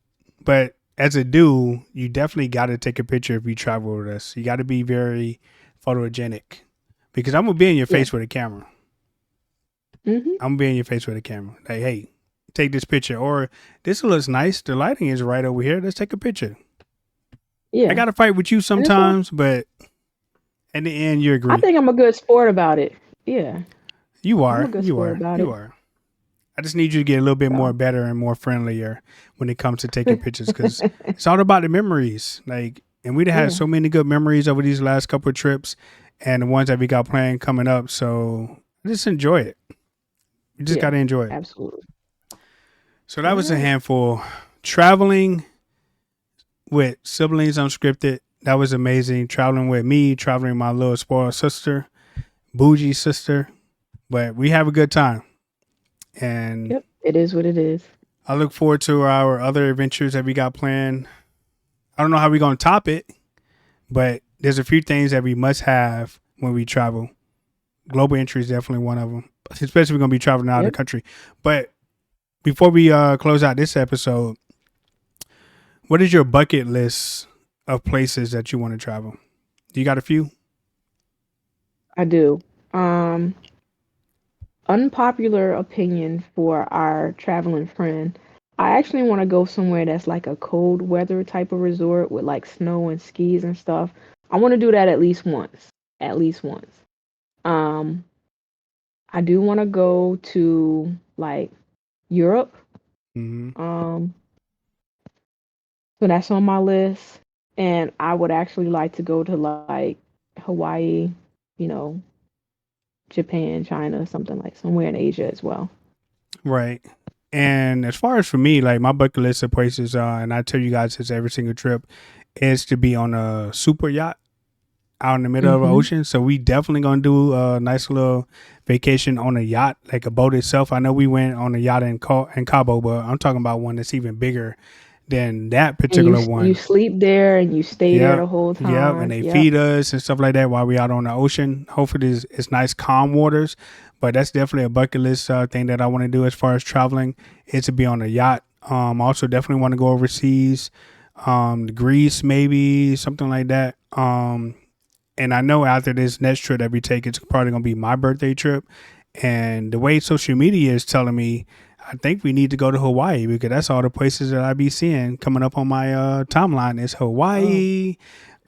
But as a dude, you definitely got to take a picture if you travel with us. You got to be very photogenic because I'm gonna be in your
Yeah.
face with a camera.
Hmm.
I'm gonna be in your face with a camera. Like, hey, take this picture, or this looks nice. The lighting is right over here. Let's take a picture. I
Yeah,
got to fight with you
and it's all.
sometimes, but in the end, you
I
agree.
think I'm a good sport about it. Yeah,
You
I'm a
are,
good
you
sport
are,
about
you
it.
are. I just need you to get a little bit more
So.
better and more friendlier when it comes to taking pictures because it's all about the memories. Like, and we've had
Yeah,
so many good memories over these last couple of trips and the ones that we got planned coming up. So just enjoy it. You just got
yeah,
to enjoy it.
absolutely.
So that
All
was a
right.
handful. Traveling with siblings unscripted. That was amazing. Traveling with me, traveling with my little spoiled sister, bougie sister. But we have a good time. And
Yep, it is what it is.
I look forward to our other adventures that we got planned. I don't know how we're going to top it, but there's a few things that we must have when we travel. Global entry is definitely one of them, especially if we're going to be traveling out of the
Yep,
country. But before we close out this episode, what is your bucket list of places that you want to travel? Do you got a few?
I do. Um, Unpopular opinion for our traveling friend. I actually want to go somewhere that's like a cold weather type of resort with like snow and skis and stuff. I want to do that at least once. At least once. Um, I do want to go to like Europe.
Mm-hmm.
Um, so that's on my list. And I would actually like to go to like Hawaii, you know, Japan, China, something like somewhere in Asia as well.
Right. And as far as for me, like my bucket list of places, and I tell you guys this every single trip, is to be on a super yacht out in the middle of the
Hmm.
ocean. So we definitely gonna do a nice little vacation on a yacht, like a boat itself. I know we went on a yacht in Cabo, but I'm talking about one that's even bigger than that
And
particular
you
one.
sleep there and you stay there
Yep.
the whole
Yep. And
time.
they
Yep.
feed us and stuff like that while we out on the ocean. Hopefully it's nice calm waters. But that's definitely a bucket list thing that I want to do as far as traveling is to be on a yacht. Also definitely want to go overseas, Greece maybe something like that. And I know after this next trip that we take, it's probably gonna be my birthday trip. And the way social media is telling me, I think we need to go to Hawaii because that's all the places that I be seeing coming up on my timeline is
Oh,
Hawaii,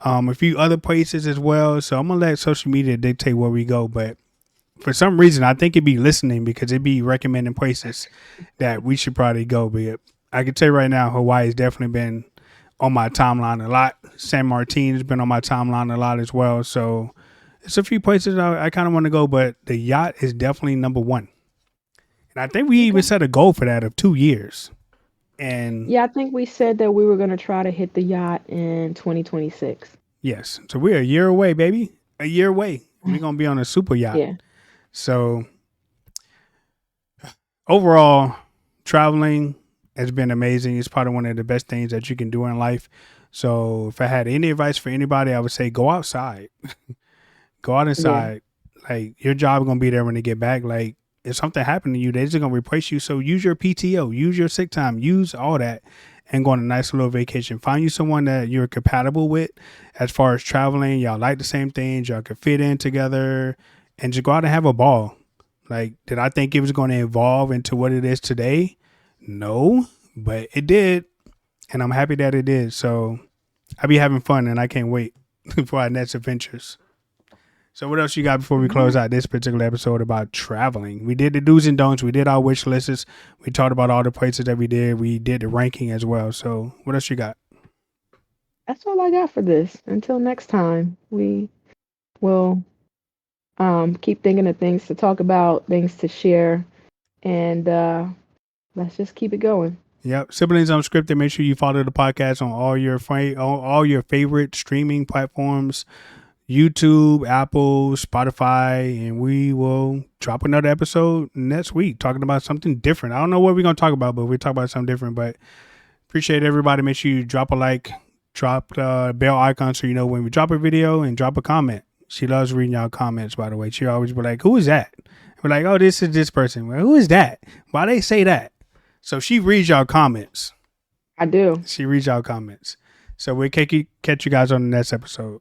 a few other places as well. So I'm gonna let social media dictate where we go. But for some reason, I think it'd be listening because it'd be recommending places that we should probably go. But I can tell you right now, Hawaii has definitely been on my timeline a lot. San Martin has been on my timeline a lot as well. So it's a few places I kind of want to go, but the yacht is definitely number one. And I think we even
okay.
set a goal for that of 2 years. And
Yeah, I think we said that we were going to try to hit the yacht in 2026.
yes, so we're a year away, baby. A year away. We're gonna be on a super yacht.
Yeah.
So overall, traveling has been amazing. It's probably one of the best things that you can do in life. So if I had any advice for anybody, I would say go outside. Go out
Yeah.
inside. Like your job gonna be there when they get back. Like if something happened to you, they're just gonna replace you. So use your PTO, use your sick time, use all that, and go on a nice little vacation. Find you someone that you're compatible with as far as traveling. Y'all like the same things. Y'all can fit in together, and just go out and have a ball. Like, did I think it was going to evolve into what it is today? No, but it did, and I'm happy that it did. So I be having fun, and I can't wait for our next adventures. So what else you got before
All
we close
right.
out this particular episode about traveling? We did the do's and don'ts. We did our wish lists. We talked about all the places that we did. We did the ranking as well. So what else you got?
That's all I got for this. Until next time, we will keep thinking of things to talk about, things to share, and let's just keep it going.
Yep, Siblings Unscripted. Make sure you follow the podcast on all your favorite streaming platforms, YouTube, Apple, Spotify, and we will drop another episode next week talking about something different. I don't know what we're gonna talk about, but we'll talk about something different. But appreciate everybody. Make sure you drop a like, drop the bell icon so you know when we drop a video, and drop a comment. She loves reading y'all comments, by the way. She always be like, "Who is that?" We're like, "Oh, this is this person." Well, who is that? Why they say that? So she reads y'all comments.
I do.
She reads y'all comments. So we'll catch you guys on the next episode.